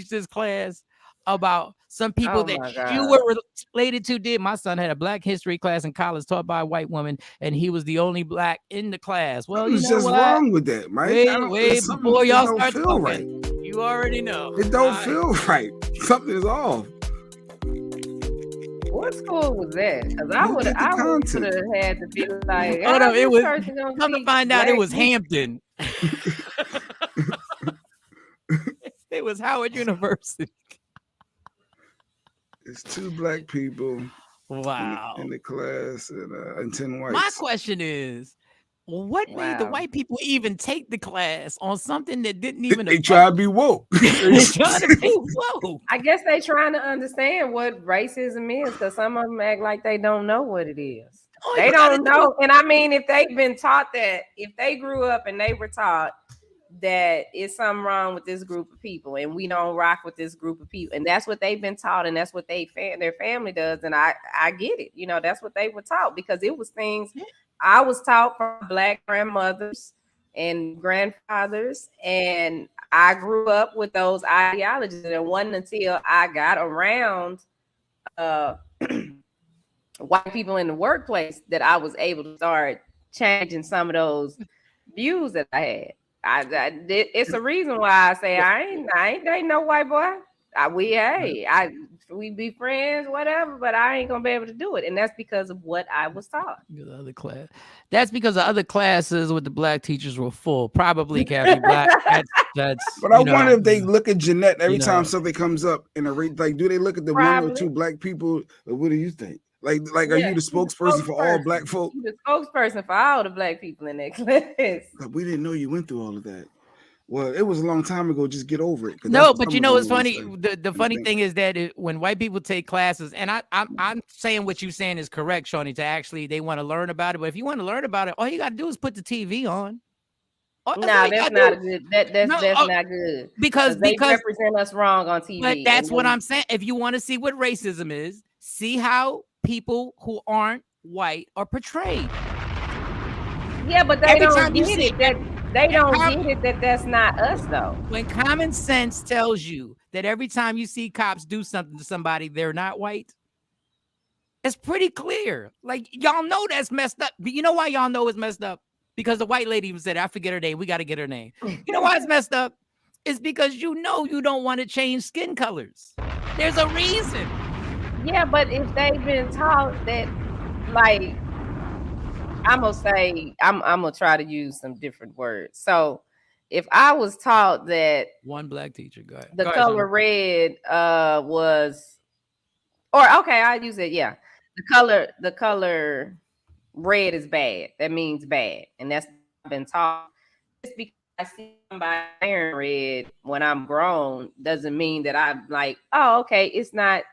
this class about some people that you were related to. My son had a black history class in college taught by a white woman, and he was the only black in the class. Well, you know just wrong with that, Mike. Wait before y'all start talking. Right. You already know. It don't feel right. Something is off. What school was that? Because I would have had to be like, hold on, it was come to find out it was Hampton. It was Howard University. It's 2 black people. Wow. In the class and 10 whites. My question is, what made the white people even take the class on something that didn't even? They try to be woke. They trying to be woke. I guess they trying to understand what racism is because some of them act like they don't know what it is. They don't know. And I mean, if they've been taught that, if they grew up and they were taught that it's something wrong with this group of people and we don't rock with this group of people, and that's what they've been taught, and that's what their family does, and I get it. You know, that's what they were taught because it was things I was taught from Black grandmothers and grandfathers, and I grew up with those ideologies. And it wasn't until I got around uh, white people in the workplace that I was able to start changing some of those views that I had. It's a reason why I say I ain't dating no white boy. We be friends, whatever, but I ain't gonna be able to do it, and that's because of what I was taught. The other class. That's because the other classes with the black teachers were full. Probably Kathy Black. That's. But I wonder if they look at Jeanette every time something comes up in a rate. Like, do they look at the one or two black people? What do you think? Like, are you the spokesperson for all black folk? You the spokesperson for all the black people in that class. We didn't know you went through all of that. Well, it was a long time ago. Just get over it. No, but you know what's funny? The funny thing is that when white people take classes, and I'm saying what you're saying is correct, Shawnee, to actually they want to learn about it. But if you want to learn about it, all you got to do is put the TV on. No, that's not good. That's not good. Because they represent us wrong on TV. But that's what I'm saying. If you want to see what racism is, see how people who aren't white are portrayed. Yeah, but they don't get it. They don't get it that that's not us, though. When common sense tells you that every time you see cops do something to somebody, they're not white, it's pretty clear. Like, y'all know that's messed up. But you know why y'all know it's messed up? Because the white lady even said, I forget her name. We got to get her name. You know why it's messed up? It's because you know you don't want to change skin colors. There's a reason. Yeah, but if they've been taught that, like, I'm gonna try to use some different words. So if I was taught that one black teacher, the color red was, or okay, I use it. Yeah, the color red is bad. That means bad, and that's been taught. Just because I see somebody wearing red when I'm grown doesn't mean that I'm like, oh, okay, it's not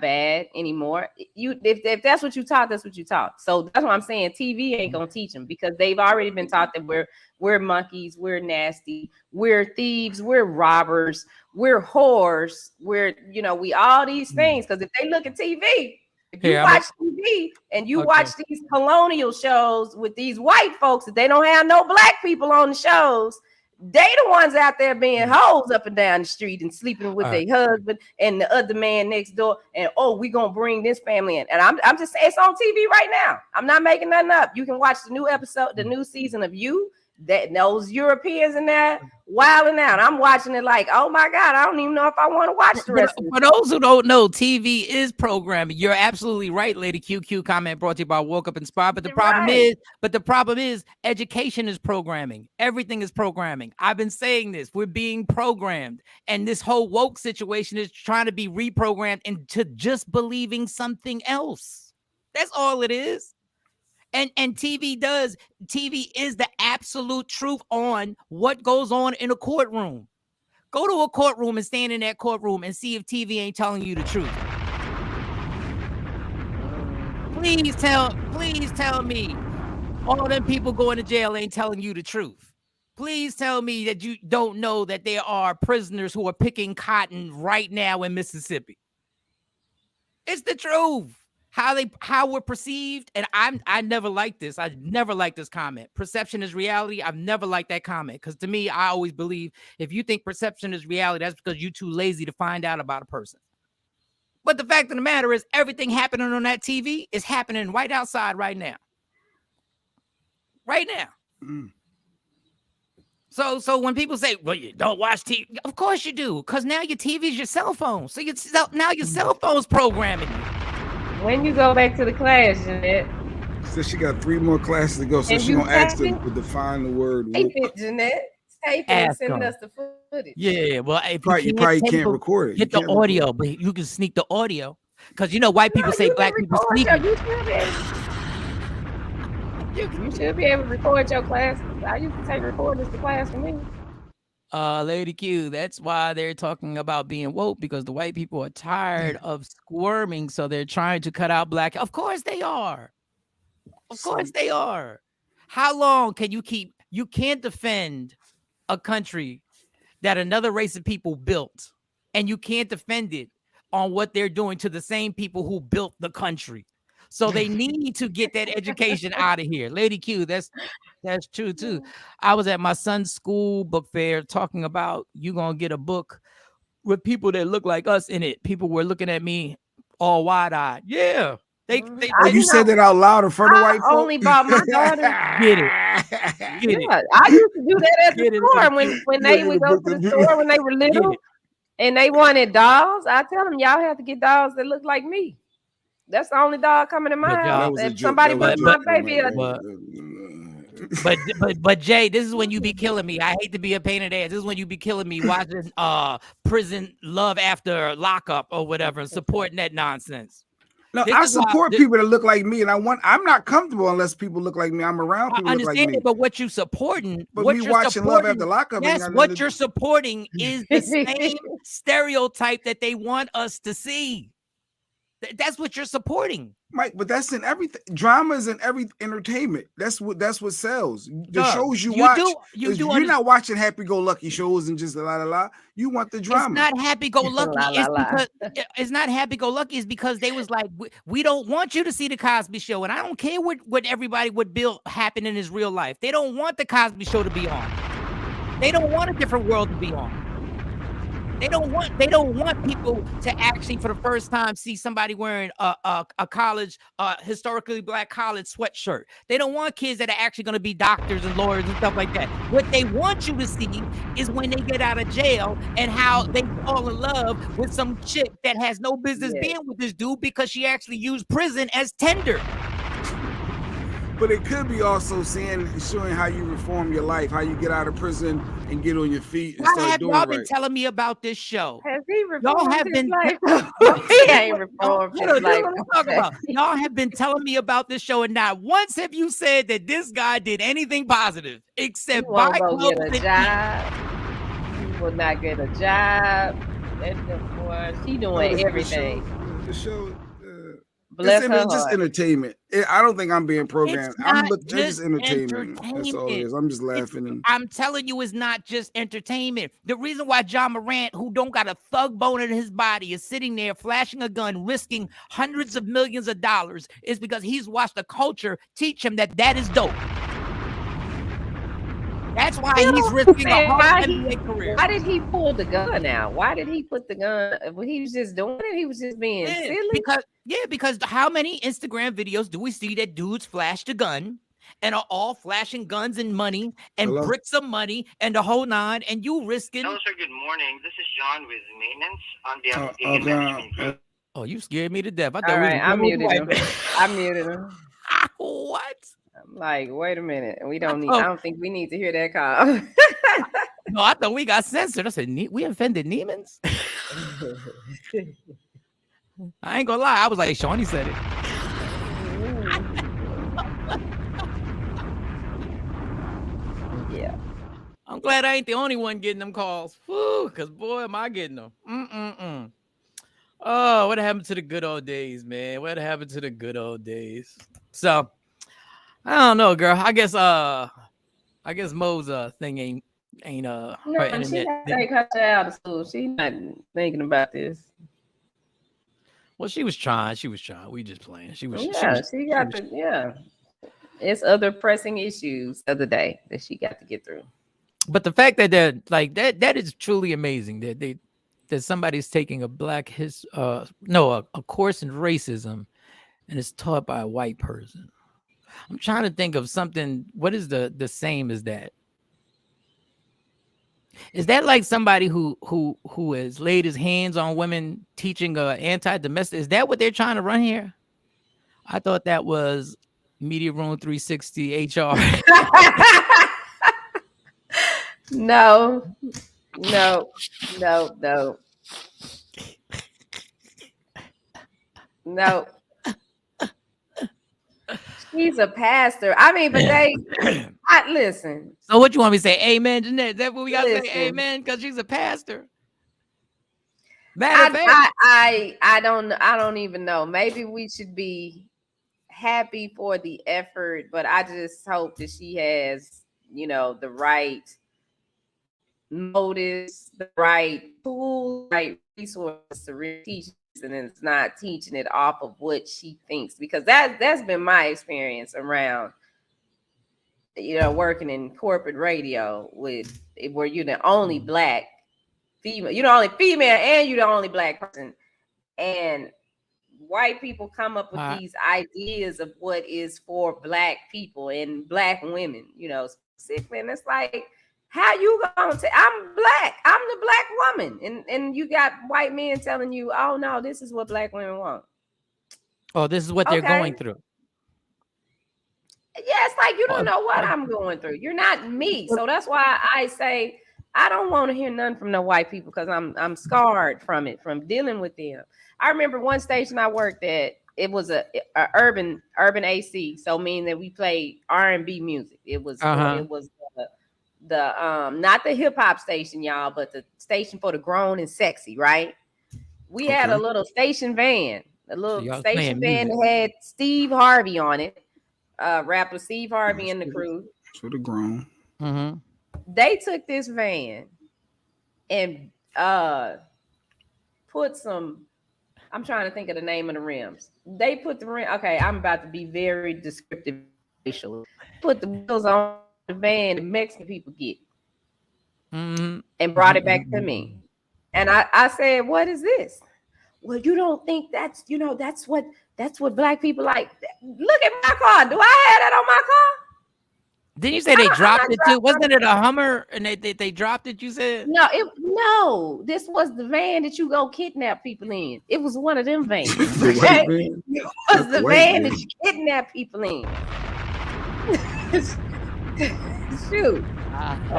bad anymore. If that's what you taught, that's what you taught. So that's what I'm saying. TV ain't gonna teach them because they've already been taught that we're monkeys, we're nasty, we're thieves, we're robbers, we're whores, we all these things. Because if they look at TV, if you watch TV and you watch these colonial shows with these white folks that they don't have no black people on the shows, they the ones out there being hoes up and down the street and sleeping with their husband and the other man next door. And we gonna bring this family in. And I'm just saying, it's on TV right now. I'm not making nothing up. You can watch the new episode, the new season of You. That those Europeans in there wilding out. I'm watching it like, oh my God, I don't even know if I want to watch the rest of it. For those who don't know, TV is programming. You're absolutely right, Lady QQ. Comment brought to you by Woke Up Inspired. But the problem is, education is programming. Everything is programming. I've been saying this. We're being programmed, and this whole woke situation is trying to be reprogrammed into just believing something else. That's all it is. And TV is the absolute truth on what goes on in a courtroom. Go to a courtroom and stand in that courtroom and see if TV ain't telling you the truth. Please tell me all them people going to jail ain't telling you the truth. Please tell me that you don't know that there are prisoners who are picking cotton right now in Mississippi. It's the truth. How we're perceived, and I never liked this. I never liked this comment. Perception is reality. I've never liked that comment because to me, I always believe if you think perception is reality, that's because you're too lazy to find out about a person. But the fact of the matter is, everything happening on that TV is happening right outside right now. Right now. Mm. So when people say, well, you don't watch TV, of course you do, because now your TV is your cell phone. So now your cell phone's programming you. When you go back to the class, Jeanette. So she got 3 more classes to go. So she's going to ask them to define the word. Tape it, Jeanette. Tape it and send us the footage. Yeah, well, if you probably can't record it. Get the audio, but you can sneak the audio. Because, white people say black people sneak it. You should be able to record your classes. I used to take recordings to class for me. Lady Q, that's why they're talking about being woke, because the white people are tired of squirming, so they're trying to cut out black. Of course they are. Of course they are. How long can you keep? You can't defend a country that another race of people built, and you can't defend it on what they're doing to the same people who built the country. So they need to get that education out of here. Lady Q, that's true too. I was at my son's school book fair talking about you gonna get a book with people that look like us in it. People were looking at me all wide-eyed. Yeah. They you said that out loud in front of white folks? Only bought my daughter. Get it. I used to do that at the store when they would go to the store when they were little and they wanted dolls. I tell them, y'all have to get dolls that look like me. That's the only doll coming in my house. If somebody wants my baby, but Jay, this is when you be killing me. I hate to be a pain in the ass. This is when you be killing me watching Prison Love After Lockup or whatever and supporting that nonsense. No, I support people that look like me, and I'm not comfortable unless people look like me. I'm around people that look like me. But what you supporting? But me watching Love After Lockup. Yes, what you're supporting is the same stereotype that they want us to see. That's what you're supporting, Mike. But that's in everything. Drama is in every entertainment. That's what sells. The shows you watch. You're not watching happy-go-lucky shows and just la la la. You want the drama. It's not happy-go-lucky. It's not happy-go-lucky. It's because they was like, we don't want you to see the Cosby Show, and I don't care what everybody would build happen in his real life. They don't want the Cosby Show to be on. They don't want a different world to be on. They don't want people to actually, for the first time, see somebody wearing a college, historically black college sweatshirt. They don't want kids that are actually going to be doctors and lawyers and stuff like that. What they want you to see is when they get out of jail and how they fall in love with some chick that has no business being with this dude because she actually used prison as Tinder. But it could be also showing how you reform your life, how you get out of prison and get on your feet and start doing y'all been telling me about this show? Has he reformed his life? He ain't reformed his life. Y'all have been telling me about this show, and not once have you said that this guy did anything positive except buy clothes and get a job. He will not get a job. She doing everything. The show. It's just entertainment. I don't think I'm being programmed. It's just entertainment. That's all it is. I'm just laughing. I'm telling you, it's not just entertainment. The reason why John Morant, who don't got a thug bone in his body, is sitting there flashing a gun, risking hundreds of millions of dollars, is because he's watched the culture teach him that is dope. That's why he's risking a hard NBA career. Why did he pull the gun out? Why did he put the gun? Well, he was just doing it. He was just being silly. Because how many Instagram videos do we see that dudes flash the gun and are all flashing guns and money and bricks of money and the whole nine, and you risking? Hello, sir. Good morning. This is Shawn with maintenance on behalf of the management group. Oh, you scared me to death. I thought I muted him. I muted him. What? I'm like, wait a minute. I don't think we need to hear that call. No, I thought we got censored. I said, we offended Neiman's? I ain't gonna lie. I was like, Shawnee said it. Yeah. I'm glad I ain't the only one getting them calls. Whew, because boy, am I getting them. Oh, what happened to the good old days, man? What happened to the good old days? So, I don't know, girl. I guess Mo's thing ain't no, her internet. She got to take her child out of school. She's not thinking about this. Well, she was trying. We just playing. It's other pressing issues the other day that she got to get through. But the fact that they're like that is truly amazing that somebody's taking a course in racism and it's taught by a white person. I'm trying to think of something. What is the same as that? Is that like somebody who has laid his hands on women teaching anti-domestic? Is that what they're trying to run here? I thought that was Media Room 360 HR. No. She's a pastor. I mean, but listen. So what you want me to say? Amen, Jeanette? Is that what we got to say? Amen, because she's a pastor. I don't even know. Maybe we should be happy for the effort, but I just hope that she has, the right motives, the right tools, right resources to teach and it's not teaching it off of what she thinks, because that's been my experience around, working in corporate radio where you're the only black female, you're the only female, and you're the only black person, and white people come up with these ideas of what is for black people and black women, specifically, and it's like, how you gonna say I'm black? I'm the black woman, and you got white men telling you, oh no, this is what black women want. Oh, this is what they're going through. Yeah, it's like you don't know what I'm going through. You're not me, so that's why I say I don't want to hear none from the white people, because I'm scarred from it, from dealing with them. I remember one station I worked at. It was a urban AC, so meaning that we played R&B music. It was the not the hip hop station, y'all, but the station for the grown and sexy, right? We had a little station van, that had Steve Harvey on it, rapper Steve Harvey and the crew. For the grown. Mm-hmm. They took this van and put some, I'm trying to think of the name of the rims. They put the rim. Okay, I'm about to be very descriptive racially. Put the wheels on the van that Mexican people get, and brought it back to me. And I said, "What is this?" Well, you don't think that's that's what black people like. Look at my car. Do I have that on my car? Didn't you say they dropped it too? Wasn't it a Hummer and they dropped it? You said no. This was the van that you go kidnap people in. It was one of them vans. Okay? It was the van that you kidnap people in. Shoot.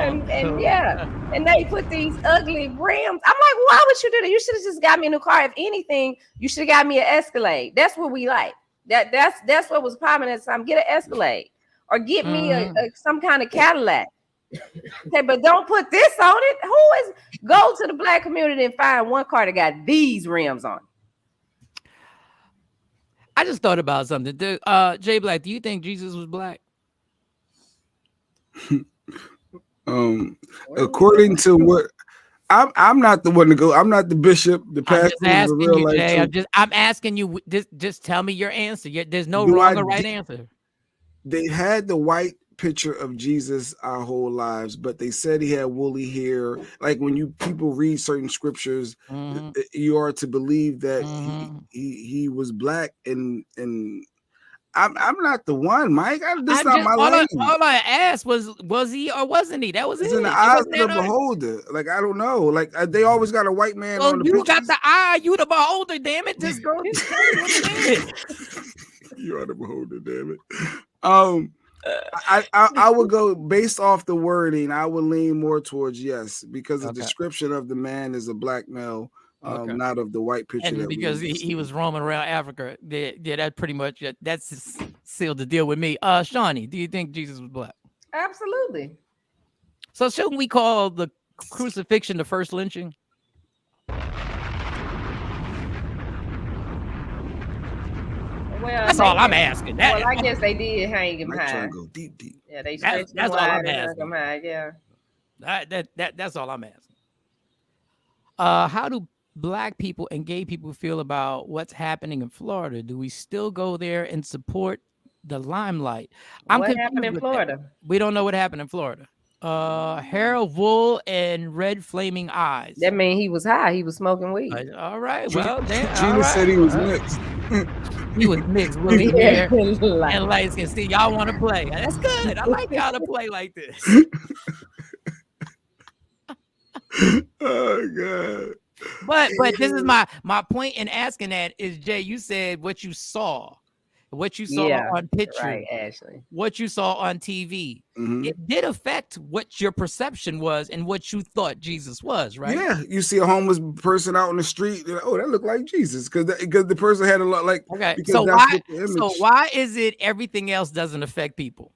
And they put these ugly rims. I'm like, why would you do that? You should have just got me a new car. If anything, you should have got me an Escalade. That's what we like. That's what was popping at the time. Get an Escalade. Or get me some kind of Cadillac. Okay, but don't put this on it. Go to the black community and find one car that got these rims on it. I just thought about something. Jay Black, do you think Jesus was black? According to what I'm not the one to go. I'm not the bishop, the pastor. I'm asking you. Just tell me your answer. There's no wrong or right answer. They had the white picture of Jesus our whole lives, but they said he had woolly hair. Like when people read certain scriptures, you are to believe that he was black, and I'm not the one, Mike. That's not my lane. All I asked was he or wasn't he? That was it's in the eyes of the beholder. Like I don't know. Like they always got a white man on the pictures. You got the eye. You the beholder. Damn it! Just go. You are the beholder. Damn it. I would go based off the wording. I would lean more towards yes, because the description of the man is a black male, not of the white picture. And because he was roaming around Africa. Yeah, that pretty much that's sealed the deal with me. Shawnee, do you think Jesus was black? Absolutely. So shouldn't we call the crucifixion the first lynching? Well, that's all I'm asking. Well, I guess they did hang him high. Trying to go deep. Yeah, they stretched him wide and hung him high. Yeah. That's all I'm asking. How do black people and gay people feel about what's happening in Florida? Do we still go there and support the limelight? What happened in Florida? We don't know what happened in Florida. Hair of wool and red flaming eyes. That means he was high. He was smoking weed. All right. Well, Gina said he was mixed. He was mixed with hair and light skin. See, y'all want to play. That's good. I like y'all to play like this. Oh God. But this is my point in asking that is, Jay, you said what you saw on picture, right, Ashley. What you saw on TV. It did affect what your perception was and what you thought Jesus was, right? Yeah, you see a homeless person out in the street, oh, that looked like Jesus, because the person had a lot like. Okay, so why is it everything else doesn't affect people?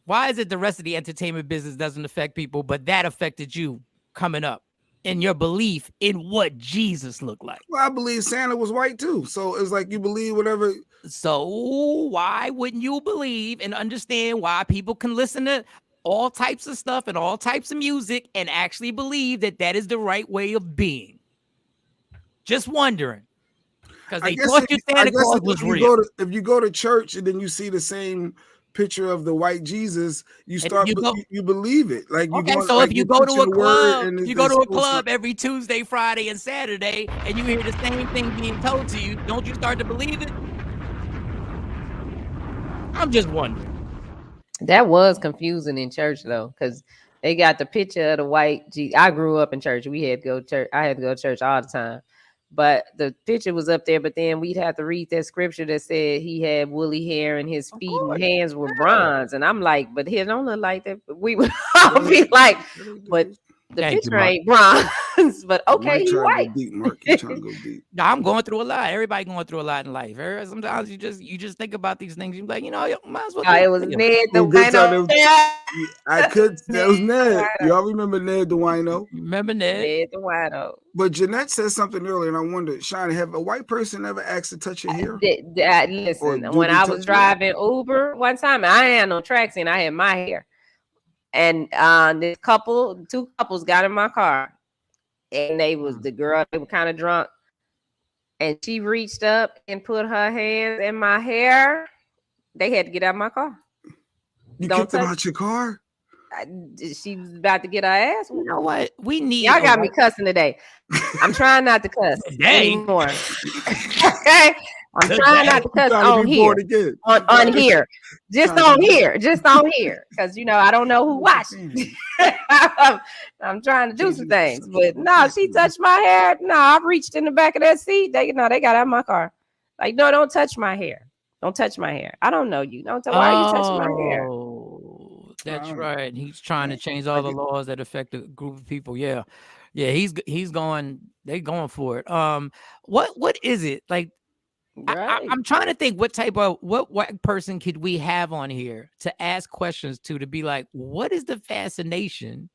Why is it the rest of the entertainment business doesn't affect people, but that affected you coming up? In your belief in what Jesus looked like. Well, I believe Santa was white too. So it's like you believe whatever. So why wouldn't you believe and understand why people can listen to all types of stuff and all types of music and actually believe that is the right way of being? Just wondering. because they thought you Santa Claus was real. If you go to church and then you see the same picture of the white Jesus, you believe it. Like so if you go to a club, every Tuesday, Friday, and Saturday, and you hear the same thing being told to you, don't you start to believe it? I'm just wondering. That was confusing in church though, because they got the picture of the white Jesus. I grew up in church. We had to go to church. I had to go to church all the time. But the picture was up there, but then we'd have to read that scripture that said he had woolly hair and his feet and hands were bronze. And I'm like, but he don't look like that. But we would all be like, but the picture ain't bronze. But okay, he white. Mark, you trying to go deep. No, I'm going through a lot. Everybody going through a lot in life. Sometimes you just think about these things. You're like, you might as well. It was Ned the Wino. I could. That was Ned. Y'all remember Ned the Wino? Remember Ned? Ned the Wino. But Jeanette said something earlier, and I wondered, Shawn, have a white person ever asked to touch your hair? Listen, when I was driving Uber one time, I ain't had no tracks in. I had my hair. And two couples got in my car, and they were kind of drunk, and she reached up and put her hands in my hair. They had to get out of my car. You kicked them out your car? She was about to get her ass. You know what? Y'all got me cussing today. I'm trying not to cuss anymore. Okay? I'm trying not to cuss on here. On here. Just on here. Because, I don't know who watching. I'm trying to do some things. But no, she touched my hair. No, I reached in the back of that seat. They got out of my car. Like, no, don't touch my hair. Don't touch my hair. I don't know you. Why are you touching my hair? That's right. He's trying to change all the laws that affect a group of people. Yeah. He's going. They're going for it. What is it like? Right. I'm trying to think what white person could we have on here to ask questions to be like, what is the fascination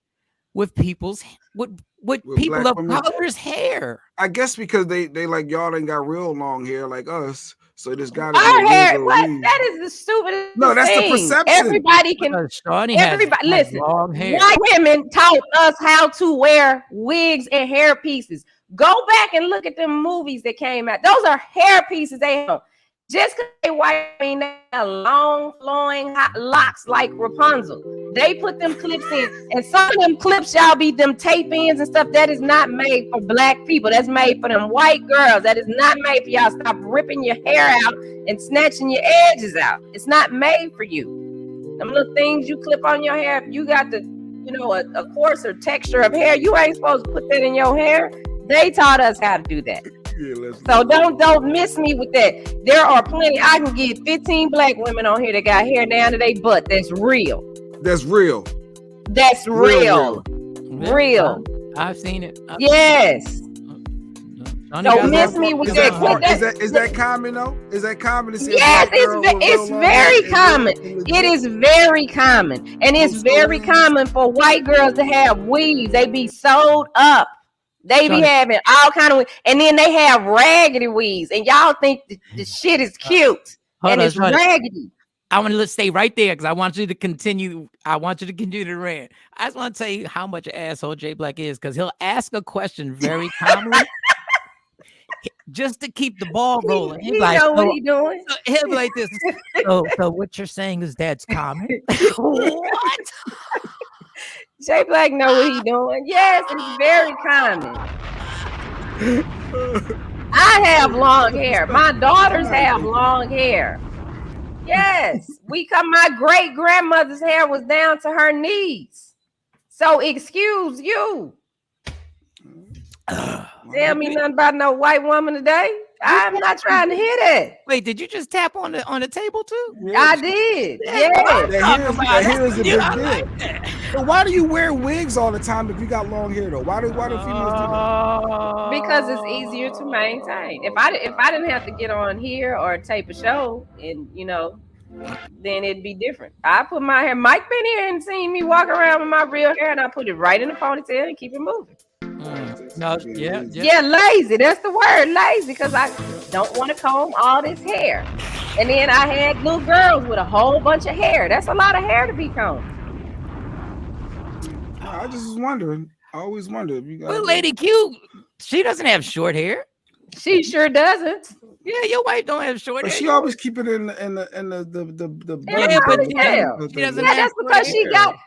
with people of color's hair? I guess because they like y'all ain't got real long hair like us. So this got our hair. What? That is the stupidest. No, that's thing. The perception. Everybody can. Listen. Long hair. White women taught us how to wear wigs and hair pieces. Go back and look at them movies that came out. Those are hair pieces they have. Just because they white, they have long, flowing hot locks like Rapunzel. They put them clips in, and some of them clips y'all be them tape ins and stuff. That is not made for black people. That's made for them white girls. That is not made for y'all. Stop ripping your hair out and snatching your edges out. It's not made for you. Them little things you clip on your hair. If you got the, a coarser texture of hair, you ain't supposed to put that in your hair. They taught us how to do that. So don't miss me with that. There are plenty. I can get 15 black women on here that got hair down to their butt. That's real. That's real. That's real. I've seen it. Yes. Don't miss me with that. Is that common though? Is that common to see? Yes, it's very common. It is very common, and it's very common for white girls to have weaves. They be sewed up. They be having all kind of, and then they have raggedy weaves, and y'all think the shit is cute, and it's raggedy. I want to stay right there because I want you to continue. I want you to continue to rant. I just want to tell you how much an asshole Jay Black is, because he'll ask a question very calmly just to keep the ball rolling. He know what he's doing. He'll be like this. So what you're saying is that's common? What? Jay Black know what he's doing. Yes, it's very common. I have long hair. My daughters have long hair. Yes, my great grandmother's hair was down to her knees. So excuse you. Tell me nothing about no white woman today. I'm not trying to hear that. Wait, did you just tap on the table too? Yeah. I did. Yeah. Here's a big deal. But why do you wear wigs all the time if you got long hair though? Why do females do that? Because it's easier to maintain. If I didn't have to get on here or tape a show, and then it'd be different. I put my hair. Mike been here and seen me walk around with my real hair, and I put it right in the ponytail and keep it moving. Yeah, lazy. That's the word, lazy, because I don't want to comb all this hair. And then I had little girls with a whole bunch of hair. That's a lot of hair to be combed. I just was wondering. I always wondered. Lady Q, she doesn't have short hair. She sure doesn't. Yeah, your wife don't have short But hair. she always keep it in the Yeah, but she doesn't have that's because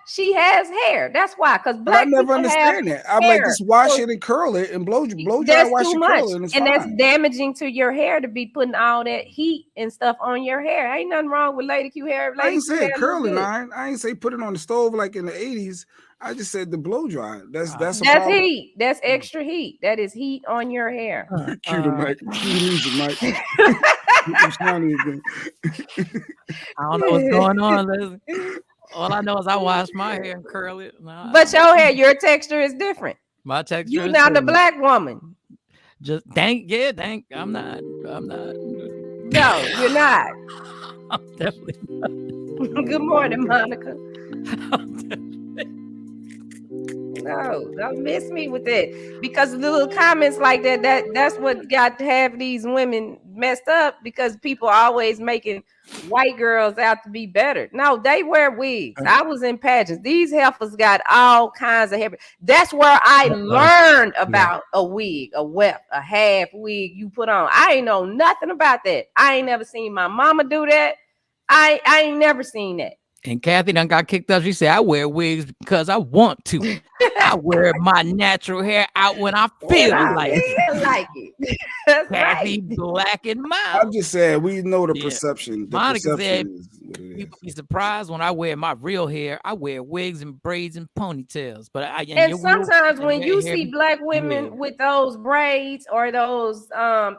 she has hair. That's why. Because But I black never people have understand that. I'm hair. like, just wash So it and curl it and blow dry, that's wash too it, much, curl it, and it's and that's fine. damaging to your hair to be putting all that heat and stuff on your hair. Ain't nothing wrong with Lady Q hair. I Lady ain't Q say hair curl look it, good. I ain't say put it on the stove like in the 80s. I just said the blow dry. That's a That's problem. heat. That's extra heat. That is heat on your hair. Cue the mic. Cue the music, Mike. Shawnee again. I don't know what's going on, Leslie. All I know is I wash my hair and curl it. But your hair, your texture is different. My texture You is not the different. black woman. Just I'm not. No, you're not. I'm definitely not. Good morning, Monica. No, don't miss me with that. Because little comments like that's what got to have these women messed up, because people are always making white girls out to be better. No, they wear wigs. I was in pageants. These heifers got all kinds of hair. That's where I learned about a wig, a weft, a half wig you put on. I ain't know nothing about that. I ain't never seen my mama do that. I ain't never seen that. And Kathy done got kicked up. She said, I wear wigs because I want to. I wear my natural hair out when I feel like it. That's Kathy right. black and mild. I'm just saying, we know the perception. The Monica perception said, people be surprised when I wear my real hair. I wear wigs and braids and ponytails. But and sometimes when you see black women with those braids or those and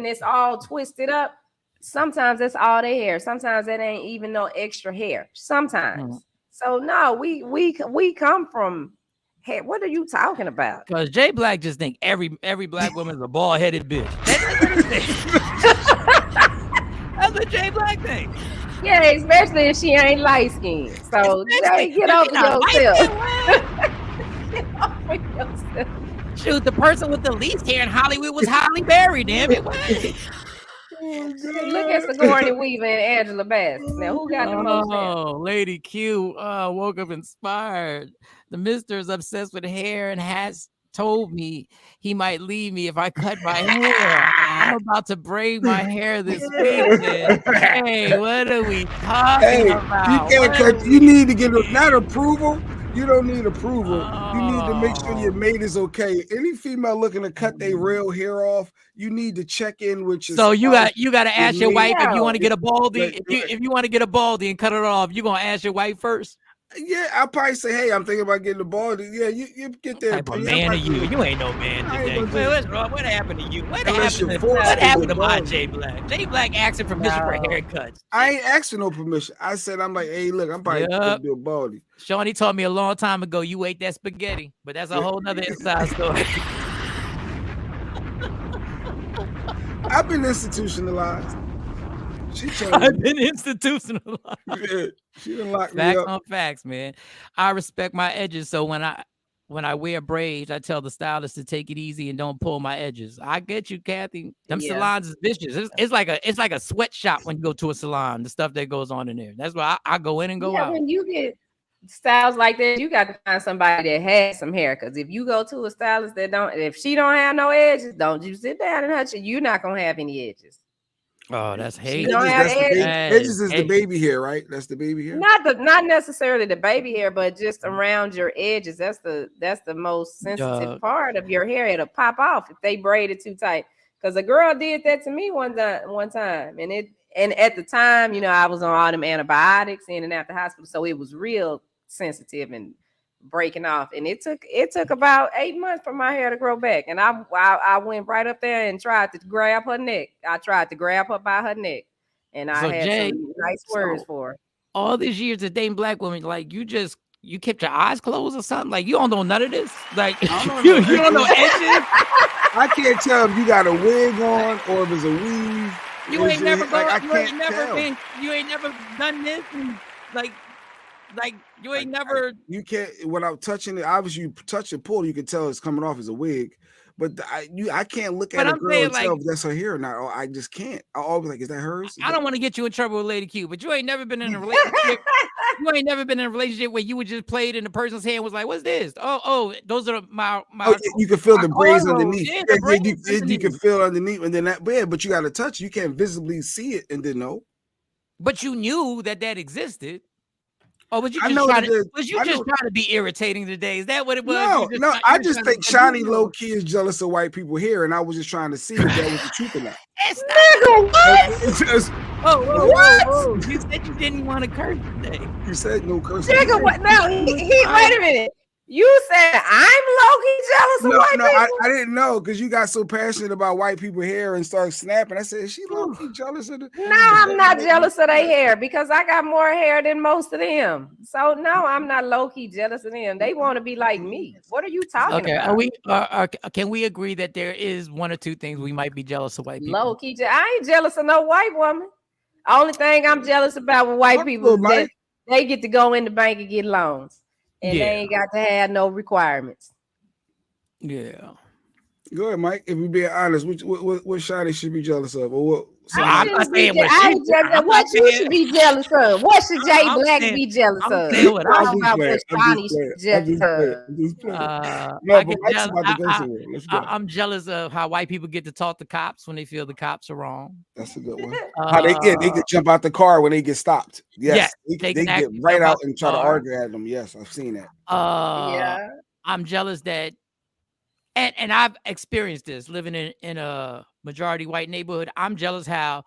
it's all twisted up, sometimes that's all their hair. Sometimes that ain't even no extra hair. Sometimes. So no, we come from hair. What are you talking about? Because Jay Black just think every black woman is a bald-headed bitch. That's what Jay Black thinks. Yeah, especially if she ain't light skinned. So Jay, get over yourself. Shoot, the person with the least hair in Hollywood was Holly Berry, damn it. Look at Sigourney Weaver and Angela Bassett. Now, who got the most hair? Oh, Lady Q woke up inspired. The mister is obsessed with hair and has told me he might leave me if I cut my hair. I'm about to braid my hair this weekend. Hey, what are we talking about? You can't cut. You need to get not approval. You don't need approval. You need to make sure your mate is okay. Any female looking to cut their real hair off, you need to check in with your. So you got to ask your wife if you want to get a baldy. Like, if you want to get a baldy and cut it off, you gonna ask your wife first. Yeah, I'll probably say, hey, I'm thinking about getting a baldy. Yeah, you get there. Type of man are you? You ain't no man today. What's wrong? What happened to you? What What happened to my Jay Black? Jay Black asking permission for haircuts. I ain't asking no permission. I said, I'm like, hey, look, I'm probably gonna do a baldy. Shawn, he told me a long time ago you ate that spaghetti, but that's a whole nother inside story. I've been institutionalized. I've been institutionalized. Yeah, she done locked me Facts up. on facts, man. I respect my edges, so when I wear braids, I tell the stylist to take it easy and don't pull my edges. I get you, Kathy. Them salons is vicious. It's like a sweatshop when you go to a salon. The stuff that goes on in there. That's why I go in and go out. When you get styles like that, you got to find somebody that has some hair. Because if you go to a stylist if she don't have no edges, don't you sit down and touch it. You're not gonna have any edges. Oh, that's hate. Edges is the baby hair, right? That's the baby hair. Not necessarily the baby hair, but just around your edges. That's the most sensitive part of your hair. It'll pop off if they braid it too tight. Because a girl did that to me one time, and at the time, I was on all them antibiotics in and out the hospital, so it was real sensitive and breaking off, and it took about 8 months for my hair to grow back. And I went right up there and tried to grab her neck. I tried to grab her by her neck, and I had some nice words for her. All these years of dating black women, like you kept your eyes closed or something. Like you don't know none of this. Like you don't know edges. I can't tell if you got a wig on or if it's a weave. You ain't never done this. And like you ain't never. You can't, without touching it. Obviously, you touch and pull, you can tell it's coming off as a wig. But I can't look But at a I'm girl saying, and tell like, if that's her hair or not. Oh, I just can't. I'll always be like, is that hers? I don't want to get you in trouble with Lady Q, but you ain't never been in a relationship. You ain't never been in a relationship where you would just play it in the person's hand was like, what's this? Oh, those are my. Oh, you can feel the braids cornrows. underneath. Yeah, Yeah, the braids you underneath. can feel underneath, and then that. But you got to touch. You can't visibly see it, and then know. But you knew that existed. Or was you I just know trying that to? there's- Was you I just know- trying to be irritating today? Is that what it was? No, You no. you I were just trying to think be Shawnee like, low key is jealous of white people here, and I was just trying to see if that was the truth or not. It's not. Nigga, what? It's just, Whoa. You said you didn't want to curse today. you said no cursing. Nigga, what? No, he wait a minute. You said I'm low-key jealous of white people? I didn't know because you got so passionate about white people hair and started snapping. I said, is she low key jealous of the? No, I'm not jealous of their hair because I got more hair than most of them. So no, I'm not low-key jealous of them. They want to be like me. What are you talking Okay, about? are we? Can we agree that there is one or two things we might be jealous of white people? Low-key, I ain't jealous of no white woman. Only thing I'm jealous about with white people is that they get to go in the bank and get loans, and they ain't got to have no requirements. Yeah. Go ahead, Mike. If we being honest, what Shawty should be jealous of, or what? What you should be jealous of? What should Jay Black be jealous of? I'm about what Shawnee jealous of. I'm jealous of how white people get to talk to cops when they feel the cops are wrong. That's a good one. How they can jump out the car when they get stopped. Yes, they get right out and try to argue at them. Yes, I've seen that. Yeah, I'm jealous that, and I've experienced this living in a majority white neighborhood. I'm jealous how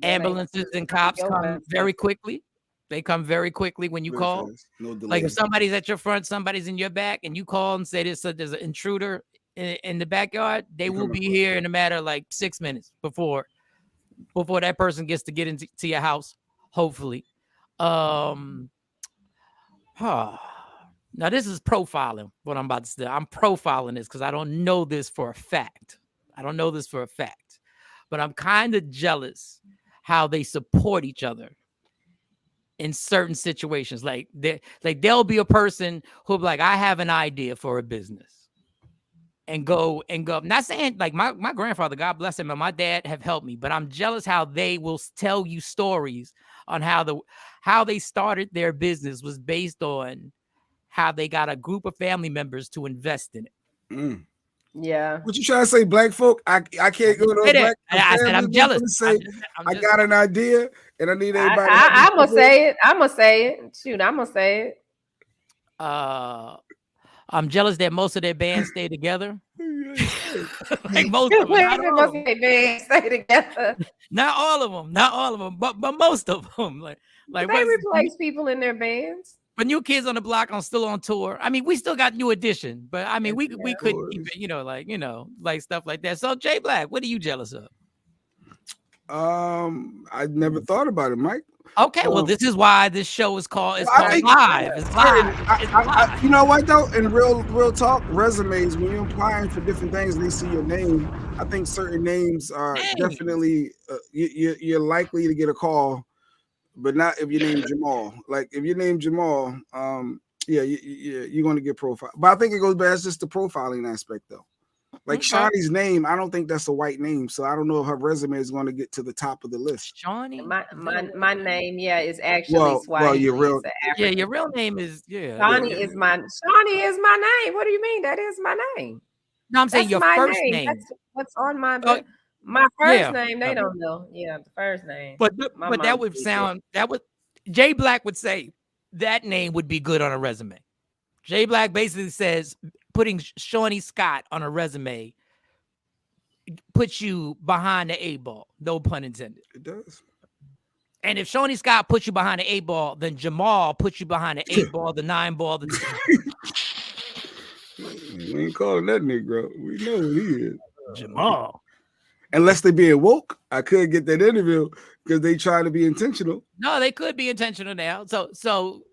ambulances and cops come very quickly. They come very quickly when you call. No delay. Like if somebody's at your front, somebody's in your back, and you call and say there's an intruder in the backyard, they will be here in a matter of like 6 minutes before that person gets to get into your house, hopefully. Now this is profiling what I'm about to say. I'm profiling this because I don't know this for a fact. But I'm kind of jealous how they support each other in certain situations. Like there'll be a person who'll be like, I have an idea for a business, and go. I'm not saying like my grandfather, God bless him, and my dad have helped me, but I'm jealous how they will tell you stories on how they started their business was based on how they got a group of family members to invest in it. Yeah. What you trying to say, black folk? I can't go to a black I said I'm jealous. Say, I got an idea and I need everybody. I'm gonna say it. Shoot, I'm gonna say it. I'm jealous that most of their bands stay together. Like most of them. Stay together. Not all of them, but most of them. Like they replace people in their bands. But New Kids on the Block are still on tour. I mean, we still got New Edition, but I mean, we could keep it, like stuff like that. So Jay Black, what are you jealous of? I never thought about it, Mike. Okay, well, this is why this show is called Live. It's live. You know what though? In real talk, resumes, when you're applying for different things and they see your name, I think certain names are definitely you're likely to get a call. But not if your name Jamal. Like if your name Jamal, you're going to get profiled. But I think it goes back. It's just the profiling aspect, though. Like Shawnee's name, I don't think that's a white name, so I don't know if her resume is going to get to the top of the list. Shawnee, my name, is actually Swahili. Well, your real name is Shawnee is my name. What do you mean? That is my name. No, I'm saying your first name. That's what's on my. My first name, they don't know. Yeah, the first name. But that would sound Jay Black would say that name would be good on a resume. Jay Black basically says putting Shawnee Scott on a resume puts you behind the 8 ball. No pun intended. It does. And if Shawnee Scott puts you behind the 8 ball, then Jamal puts you behind the 8 ball, the 9 ball, the 10. We ain't calling that Negro. We know who he is. Jamal. Unless they being woke, I could get that interview because they try to be intentional. No, they could be intentional now. So some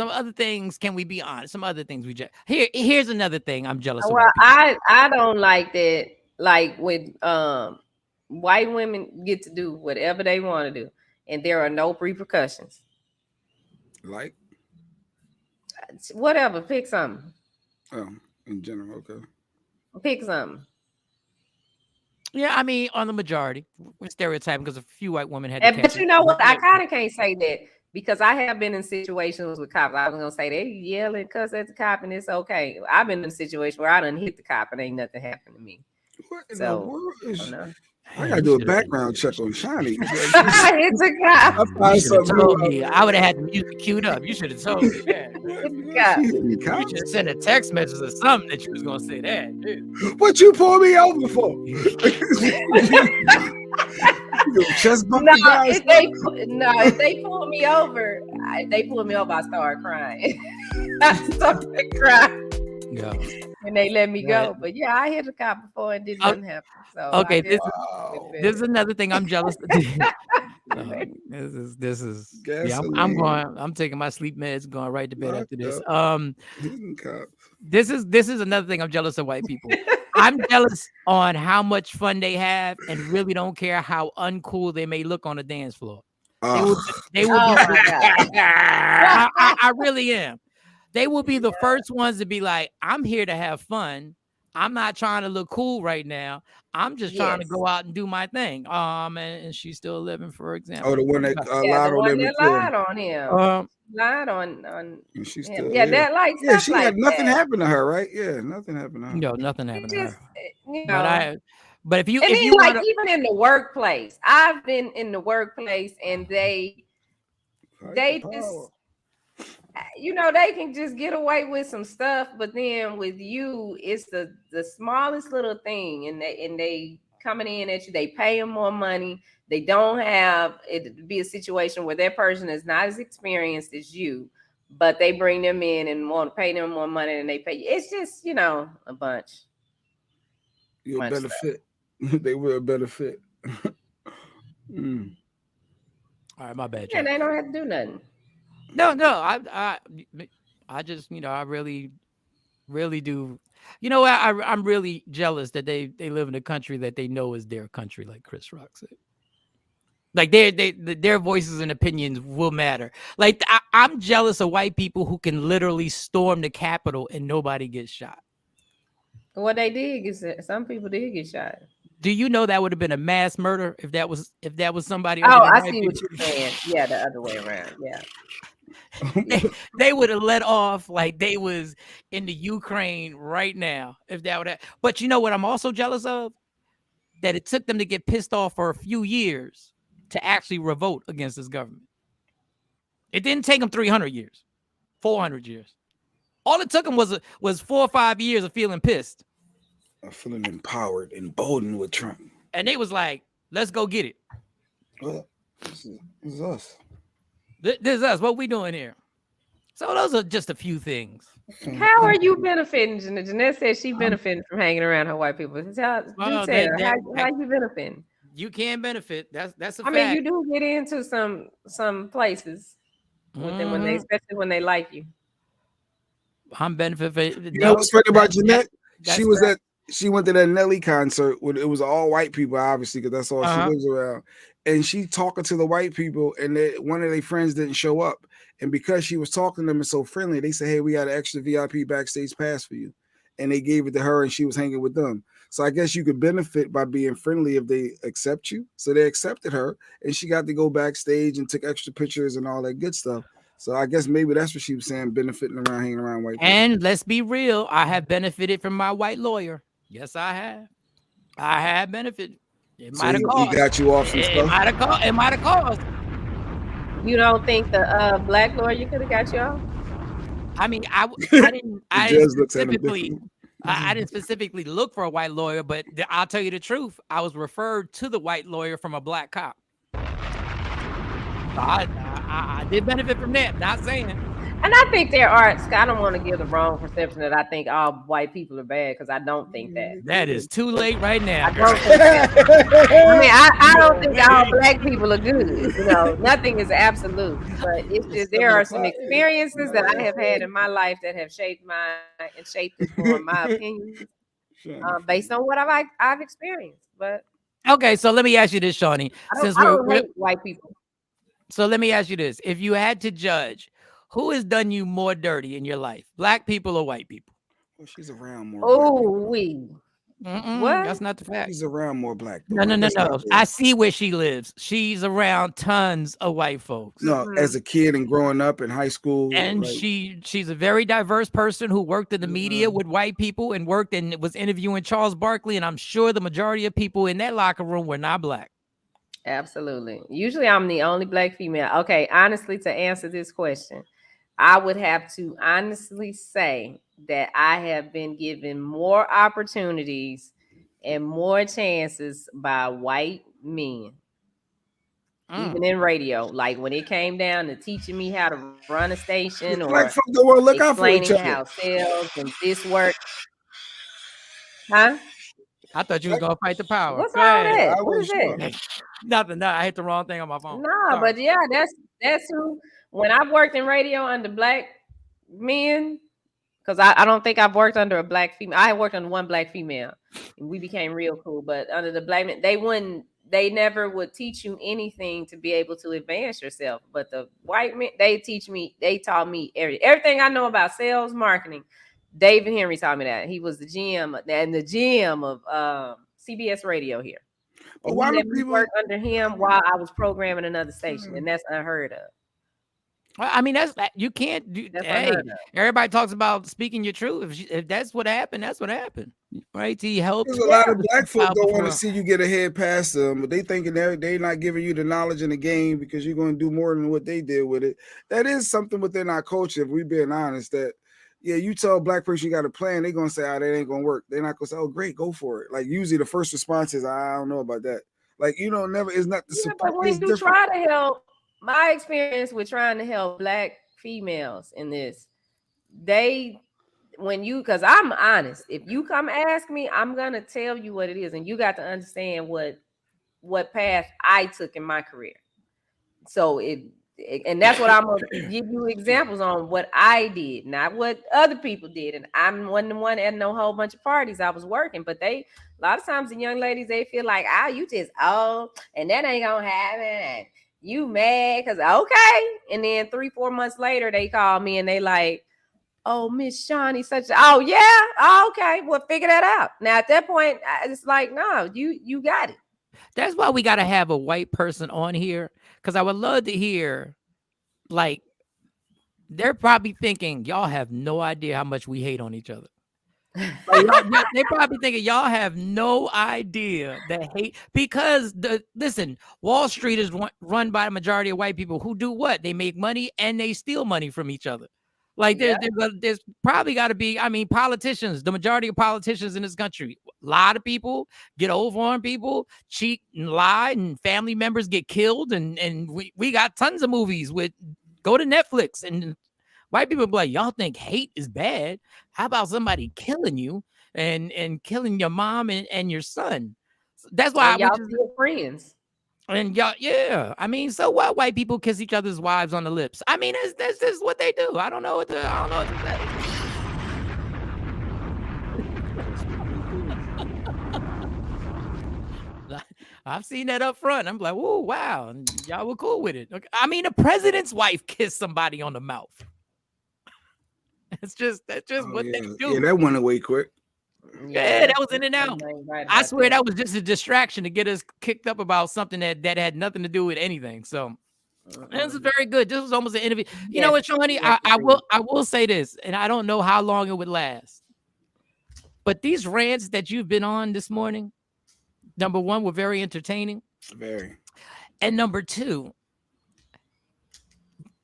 other things, can we be honest? Some other things here's another thing I'm jealous of. Well, I don't like that. Like with white women get to do whatever they want to do, and there are no repercussions. Like whatever, pick something. Oh, in general, okay. Pick something. Yeah, I mean, on the majority, we're stereotyping because a few white women had to catch But it. you know what? I kind of can't say that because I have been in situations with cops. I was gonna say they yell and cuss at the cop and it's okay. I've been in a situation where I done hit the cop and ain't nothing happened to me. What in the So world is? I don't know. I gotta do a background check on Shawnee. I hit the cop. I You find should have something told new. me. I would have had the music queued up. You should have told me that. Hit the cop. She hitting You cops? should have sent a text message or something that you was gonna say that. What you pull me over for? Chest bump the guys. If they pull me over, I start crying. I started crying. Yeah. And they let me go. But yeah, I hit a cop before and did nothing happen. So Okay, this is another thing I'm jealous. This is yeah. I'm taking my sleep meds, going right to bed after this. This is another thing I'm jealous of white people. I'm jealous on how much fun they have and really don't care how uncool they may look on the dance floor. They will be. I really am. They will be the first ones to be like, I'm here to have fun. I'm not trying to look cool right now. I'm just trying to go out and do my thing. And she's still living, for example. Oh, the one that lied on him. Lied on him. Still, yeah, that like stuff she like had nothing that. happen to her, right? Yeah, nothing happened to her. No, nothing happened to her. You know, but if you even in the workplace, I've been in the workplace and they just they can just get away with some stuff, but then with you, it's the smallest little thing, and they coming in at you, they pay them more money. They don't have it be a situation where their person is not as experienced as you, but they bring them in and want to pay them more money than they pay you. It's just a bunch. You're a better fit. They were a better fit. All right, my bad. Yeah, they don't have to do nothing. No, I just I really do. You know what? I'm really jealous that they live in a country that they know is their country, like Chris Rock said. Like their voices and opinions will matter. Like I'm jealous of white people who can literally storm the Capitol and nobody gets shot. What they did is that some people did get shot. Do you know that would have been a mass murder if that was somebody? Oh, I see what you're saying. Yeah, the other way around. Yeah. they would have let off like they was in the Ukraine right now if that would have. But you know what I'm also jealous of? That it took them to get pissed off for a few years to actually revolt against this government. It didn't take them 300 years, 400 years. All it took them was 4 or 5 years of feeling pissed. I'm feeling empowered, emboldened with Trump. And they was like, let's go get it. Well, this is us. This is us. What we doing here? So those are just a few things. How are you benefiting? Jeanette said she benefiting from hanging around her white people. How you benefiting? You can benefit. That's a fact. I mean, you do get into some places with them especially when they like you. I'm benefiting. You know what's funny about Jeanette? She went to that Nelly concert where it was all white people, obviously, because that's all she lives around. And she talking to the white people, and one of their friends didn't show up. And because she was talking to them and so friendly, they said, hey, we got an extra VIP backstage pass for you. And they gave it to her, and she was hanging with them. So I guess you could benefit by being friendly if they accept you. So they accepted her, and she got to go backstage and took extra pictures and all that good stuff. So I guess maybe that's what she was saying, benefiting around, hanging around white people. And let's be real, I have benefited from my white lawyer. Yes, I have. I have benefited. It might have cost. He got you off some stuff? It might have cost. You don't think the black lawyer could have got you off? I mean, I didn't specifically look for a white lawyer, but I'll tell you the truth. I was referred to the white lawyer from a black cop. I did benefit from that. Not saying. And I think there are. I don't want to give the wrong perception that I think all white people are bad because I don't think that. That is too late right now. I don't think that. I mean, I don't think all black people are good. Nothing is absolute. But it's just there are some experiences that I have had in my life that have shaped my opinions based on what I've experienced. But okay, so let me ask you this, Shawnee. I don't hate white people. So let me ask you this: if you had to judge, who has done you more dirty in your life, black people or white people? Well, she's around more. Oh, What? That's not the fact. She's around more black. No. I see where she lives. She's around tons of white folks. No, as a kid and growing up in high school, and like, she's a very diverse person who worked in the media with white people and worked and was interviewing Charles Barkley. And I'm sure the majority of people in that locker room were not black. Absolutely. Usually, I'm the only black female. Okay, honestly, to answer this question, I would have to honestly say that I have been given more opportunities and more chances by white men, even in radio. Like when it came down to teaching me how to run a station or black folk don't want to look out for each explaining other. how sales and this work. Huh? I thought you was gonna fight the power. What's wrong with that? I What is wasn't that? Nothing. No, I hit the wrong thing on my phone. No, Sorry. but yeah, that's who. When I've worked in radio under black men, because I don't think I've worked under a black female. I worked under one black female, and we became real cool. But under the black men, they never would teach you anything to be able to advance yourself. But the white men, they taught me everything I know about sales, marketing. David Henry taught me that. He was the GM and the GM of CBS Radio here. But And why he do let me people work under him while I was programming another station, and that's unheard of. Well, I mean, you can't do. Hey, everybody talks about speaking your truth. If that's what happened, that's what happened, right? He helped. There's a lot of black folk don't want to see you get ahead past them, but they thinking they're not giving you the knowledge in the game because you're going to do more than what they did with it. That is something within our culture, if we're being honest, that, yeah, you tell a black person you got a plan, they're going to say, that ain't going to work. They're not going to say, oh, great, go for it. Like, usually the first response is, I don't know about that. Like, never, it's not the support. But when you try to help, my experience with trying to help black females in this, because I'm honest, if you come ask me, I'm gonna tell you what it is, and you got to understand what path I took in my career. So and that's what I'm gonna give you examples on what I did, not what other people did. And I'm one at no whole bunch of parties I was working, but a lot of times the young ladies, they feel like, you just old and that ain't gonna happen. And you mad because okay. And then 3-4 months later, they call me and they like, oh, Miss Shawn, oh yeah, oh, okay, well, figure that out. Now at that point, it's like, no, you got it. That's why we got to have a white person on here, because I would love to hear, like, they're probably thinking y'all have no idea how much we hate on each other. They probably thinking y'all have no idea that hate, because listen, Wall Street is run by the majority of white people who do what? They make money and they steal money from each other. Like there's probably got to be, I mean, politicians, the majority of politicians in this country, a lot of people get over on people, cheat and lie, and family members get killed. And we got tons of movies with, go to Netflix, and white people be like, y'all think hate is bad? How about somebody killing you and killing your mom and your son? That's why y'all still friends. And y'all, yeah. I mean, so what? White people kiss each other's wives on the lips. I mean, that's just what they do. I don't know what to say. I've seen that up front. I'm like, oh wow, and y'all were cool with it. Okay. I mean, the president's wife kissed somebody on the mouth. That's just what they do. Yeah, that went away quick. Yeah, that was in and out. I swear that was just a distraction to get us kicked up about something that had nothing to do with anything. So this is very good. This was almost an interview. You know what, Shawnee? I will say this, and I don't know how long it would last. But these rants that you've been on this morning, number one, were very entertaining. Very. And number two,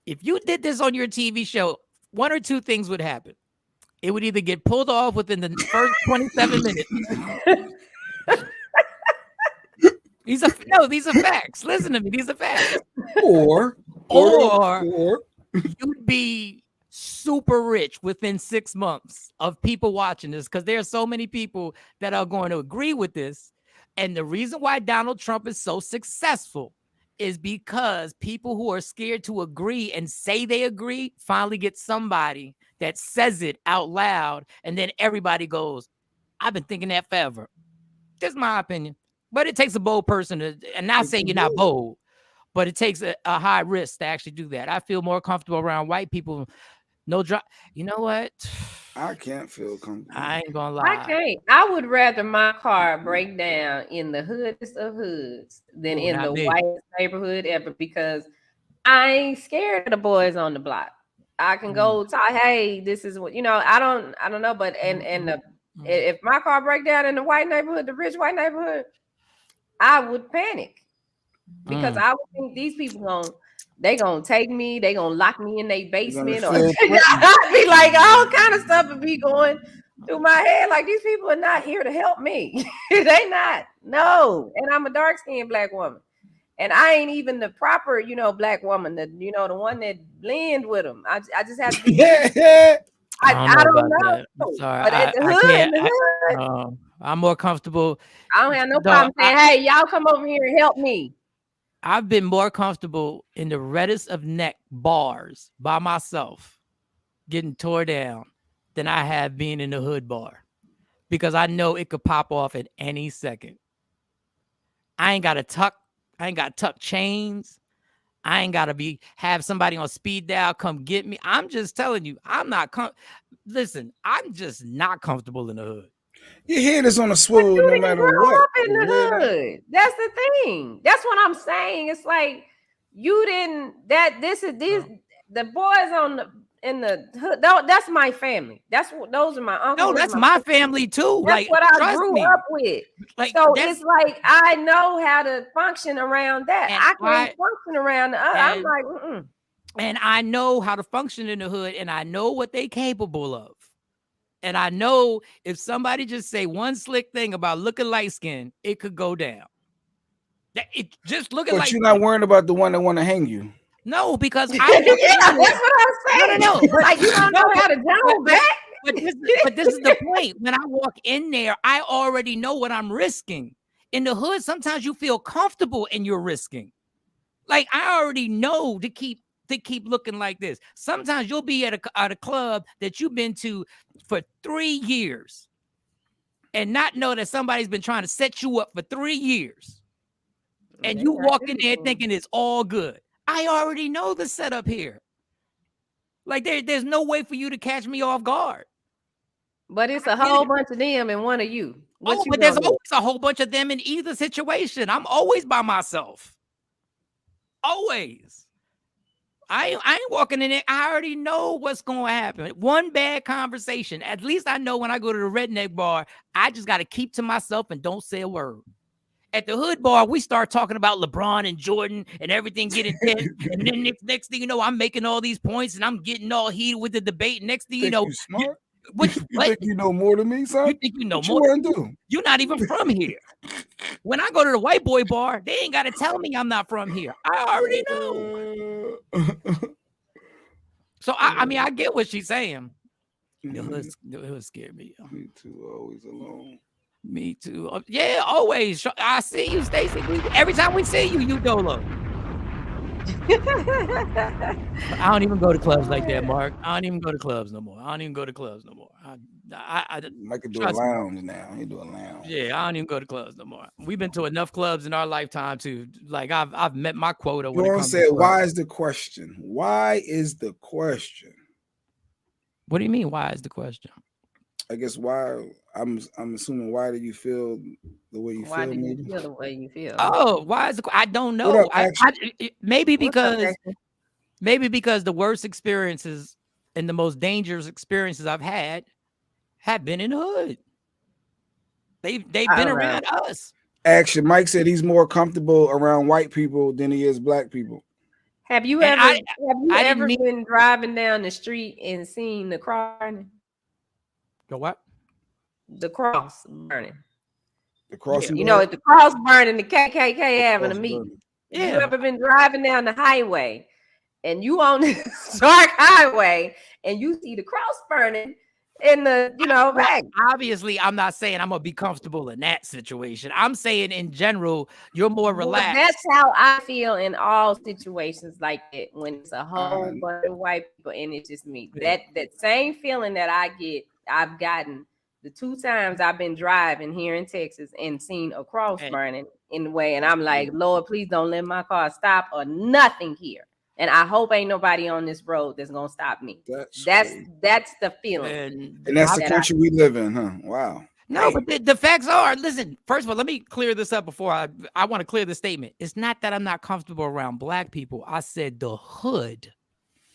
if you did this on your TV show, one or two things would happen. It would either get pulled off within the first 27 minutes. These are facts. Listen to me. These are facts. Or you'd be super rich within 6 months of people watching this, because there are so many people that are going to agree with this. And the reason why Donald Trump is so successful is because people who are scared to agree and say they agree finally get somebody that says it out loud, and then everybody goes, I've been thinking that forever. That's my opinion. But it takes a bold person to, and not saying you're not bold, but it takes a high risk to actually do that. I feel more comfortable around white people. No drop. You know what? I can't feel comfortable. I ain't gonna lie. I can't. I would rather my car break down in the hoodest of hoods than in the whitest neighborhood ever, because I ain't scared of the boys on the block. I can go talk, hey, this is what, I don't know, but if my car break down in the white neighborhood, the rich white neighborhood, I would panic, because I would think these people they gonna take me, they gonna lock me in their basement, or I'd be like, all kind of stuff would be going through my head. Like, these people are not here to help me. They not. No. And I'm a dark-skinned black woman. And I ain't even the proper, black woman, the one that blend with them. I just have to be. I don't know. I'm sorry. But at the hood, I'm more comfortable. I don't have no problem saying, hey, y'all come over here and help me. I've been more comfortable in the reddest of neck bars by myself, getting tore down, than I have being in the hood bar, because I know it could pop off at any second. I ain't got to tuck chains. I ain't got to have somebody on speed dial come get me. I'm just telling you, I'm just not comfortable in the hood. Your head is on a swivel no matter what. Up in the hood. That's the thing. That's what I'm saying. It's like you didn't. The boys in the hood. That's my family. Those are my uncles. No, that's my family too. That's what I grew up with. So it's like I know how to function around that. I can't function around the other. I'm like, And I know how to function in the hood, and I know what they capable of. And I know if somebody just say one slick thing about looking light skinned, it could go down. It just looking But you're not worrying about the one that want to hang you. No, because that's what I'm saying. No. Like, you don't know how to jump back. But this is the point. When I walk in there, I already know what I'm risking. In the hood, sometimes you feel comfortable and you're risking. Like, I already know to keep looking like this. Sometimes you'll be at a club that you've been to for 3 years and not know that somebody's been trying to set you up for 3 years. And you walk in there thinking it's all good. I already know the setup here. Like, there's no way for you to catch me off guard. But it's a whole bunch of them and one of you. But there's always a whole bunch of them in either situation. I'm always by myself. Always. I ain't walking in there. I already know what's going to happen. One bad conversation. At least I know when I go to the redneck bar, I just got to keep to myself and don't say a word. At the hood bar, we start talking about LeBron and Jordan and everything getting tense. And then next thing you know, I'm making all these points and I'm getting all heated with the debate. Next thing you know, you smart? You think you know more than me, son? You think you know what more? You want to do? You're not even from here. When I go to the white boy bar, they ain't got to tell me I'm not from here. I already know. So I mean, I get what she's saying. The hood scared me. Me too. Always alone. Me too. Yeah, always. I see you, Stacey. Every time we see you, you dolo. I don't even go to clubs like that, Mark. I don't even go to clubs no more. I Mike can do a lounge now. He do a lounge. Yeah, I don't even go to clubs no more. We've been to enough clubs in our lifetime to like I've met my quota. Dawn said, "Why is the question? Why is the question?" What do you mean? Why is the question? I guess why. I'm assuming why do you feel the way you feel? Why do you feel the way you feel? Oh, why is I don't know. Maybe because the worst experiences and the most dangerous experiences I've had have been in the hood. They've been around us. Actually, Mike said he's more comfortable around white people than he is black people. Have you ever been driving down the street and seen the cross burning? The what? The cross burning. The cross. Yeah. If the cross burning, the KKK having a meeting. Yeah. You ever been driving down the highway and you on this dark highway and you see the cross burning in the, back? Obviously, I'm not saying I'm gonna be comfortable in that situation. I'm saying in general, you're more relaxed. Well, that's how I feel in all situations like that, when it's a whole bunch of white people and it's just me. That same feeling that I've gotten the 2 times I've been driving here in Texas and seen a cross burning in the way, and I'm like, Lord, please don't let my car stop or nothing here. And I hope ain't nobody on this road that's gonna stop me. That's the feeling. And that's the country we live in, huh? Wow. No, but the facts are, listen, first of all, let me clear this up before I want to clear the statement. It's not that I'm not comfortable around black people. I said the hood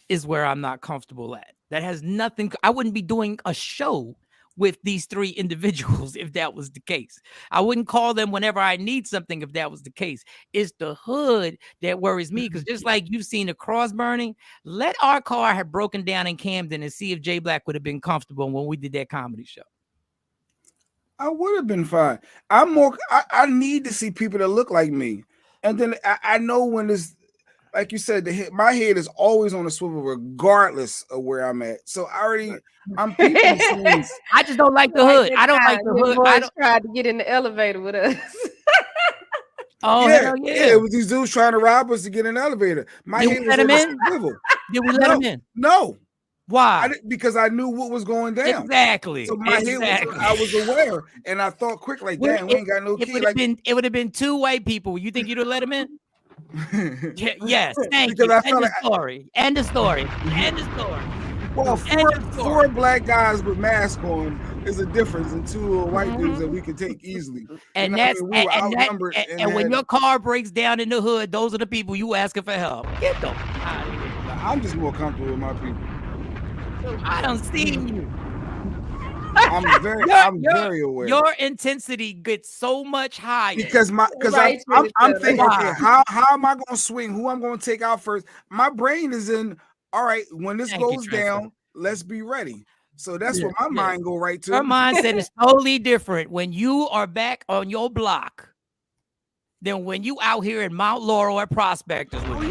is where I'm not comfortable at. That has nothing. I wouldn't be doing a show with these three individuals if that was the case. I wouldn't call them whenever I need something if that was the case. It's the hood that worries me, because just like you've seen the cross burning, let our car have broken down in Camden and see if Jay Black would have been comfortable when we did that comedy show. I would have been fine. I need to see people that look like me. And then I know when it's, like you said, my head is always on a swivel regardless of where I'm at. So I'm peeping scenes. I just don't like the hood. I don't like the hood. I tried to get in the elevator with us. Oh, yeah. It was these dudes trying to rob us to get in the elevator. My head was on a swivel. Did we let him in? No. Why? Because I knew what was going down. Exactly. So my head I was aware, and I thought quick, like, damn, we ain't got no key. It would have been two white people. You think you'd have let him in? Yes. Thank you. End the story. End the story. Well, four black guys with masks on is a difference than two little white dudes that we can take easily. And when your car breaks down in the hood, those are the people you asking for help. Get them out of here. I'm just more comfortable with my people. I don't see you. I'm very aware. Your intensity gets so much higher because I'm thinking, okay, how am I going to swing? Who I'm going to take out first? My brain is in. All right, when this goes down, let's be ready. So that's what my mind go right to. Her mindset is totally different when you are back on your block than when you out here in Mount Laurel at Prospectors. Oh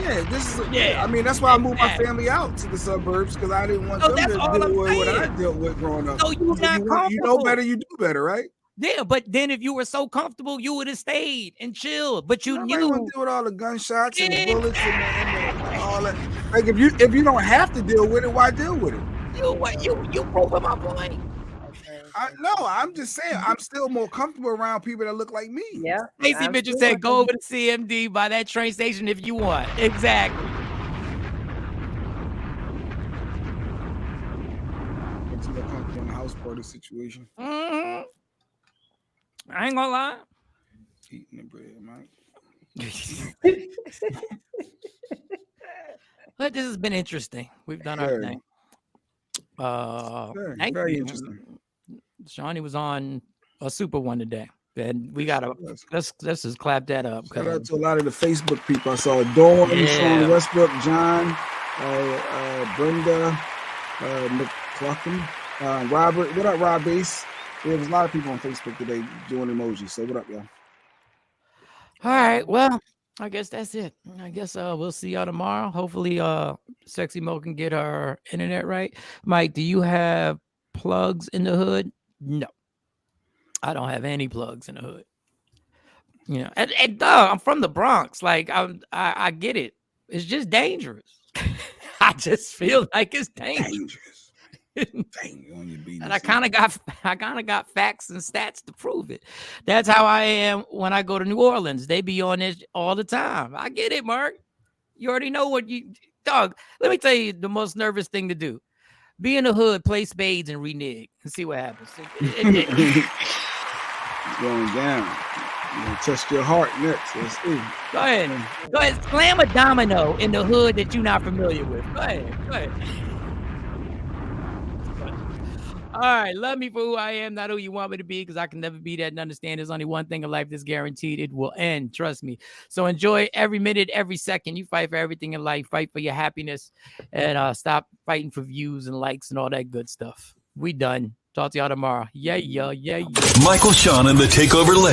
yeah, I mean that's why I moved my family out to the suburbs, because I didn't want them to deal with what I dealt with growing up. So you know better, you do better, right? Yeah, but then if you were so comfortable, you would have stayed and chilled. But you knew to deal with all the gunshots and the bullets and all that. Like if you don't have to deal with it, why deal with it? You proving my point. I'm just saying I'm still more comfortable around people that look like me. Yeah. Stacey Mitchell said, "Go over to CMD by that train station if you want." Exactly. It's more comfortable in the house party situation. Mm-hmm. I ain't gonna lie. Eating the bread, Mike. But this has been interesting. We've done our thing. Very interesting. Shawnee was on a super one today, and we gotta let's just clap that up. Shout out to a lot of the Facebook people. I saw Dawn, Shawn Westbrook, John, Brenda, McClucken, Robert. What up, Rob Bass? There was a lot of people on Facebook today doing emojis. So what up, y'all? All right. Well, I guess that's it. I guess we'll see y'all tomorrow. Hopefully, Sexy Mo can get her internet right. Mike, do you have plugs in the hood? No, I don't have any plugs in the hood. You know, and I'm from the Bronx. Like I get it. It's just dangerous. I just feel like it's dangerous. And I kind of got facts and stats to prove it. That's how I am when I go to New Orleans. They be on this all the time. I get it, Mark. You already know what dog. Let me tell you the most nervous thing to do. Be in the hood, play spades, and renege and see what happens. Going down. You're gonna test your heart next. Let's see. Go ahead. Slam a domino in the hood that you're not familiar with. Go ahead. All right, love me for who I am, not who you want me to be, because I can never be that and understand there's only one thing in life that's guaranteed. It will end. Trust me. So enjoy every minute, every second. You fight for everything in life. Fight for your happiness, and stop fighting for views and likes and all that good stuff. We done. Talk to y'all tomorrow. Yeah. Michael, Shawn, and the Takeover Legends.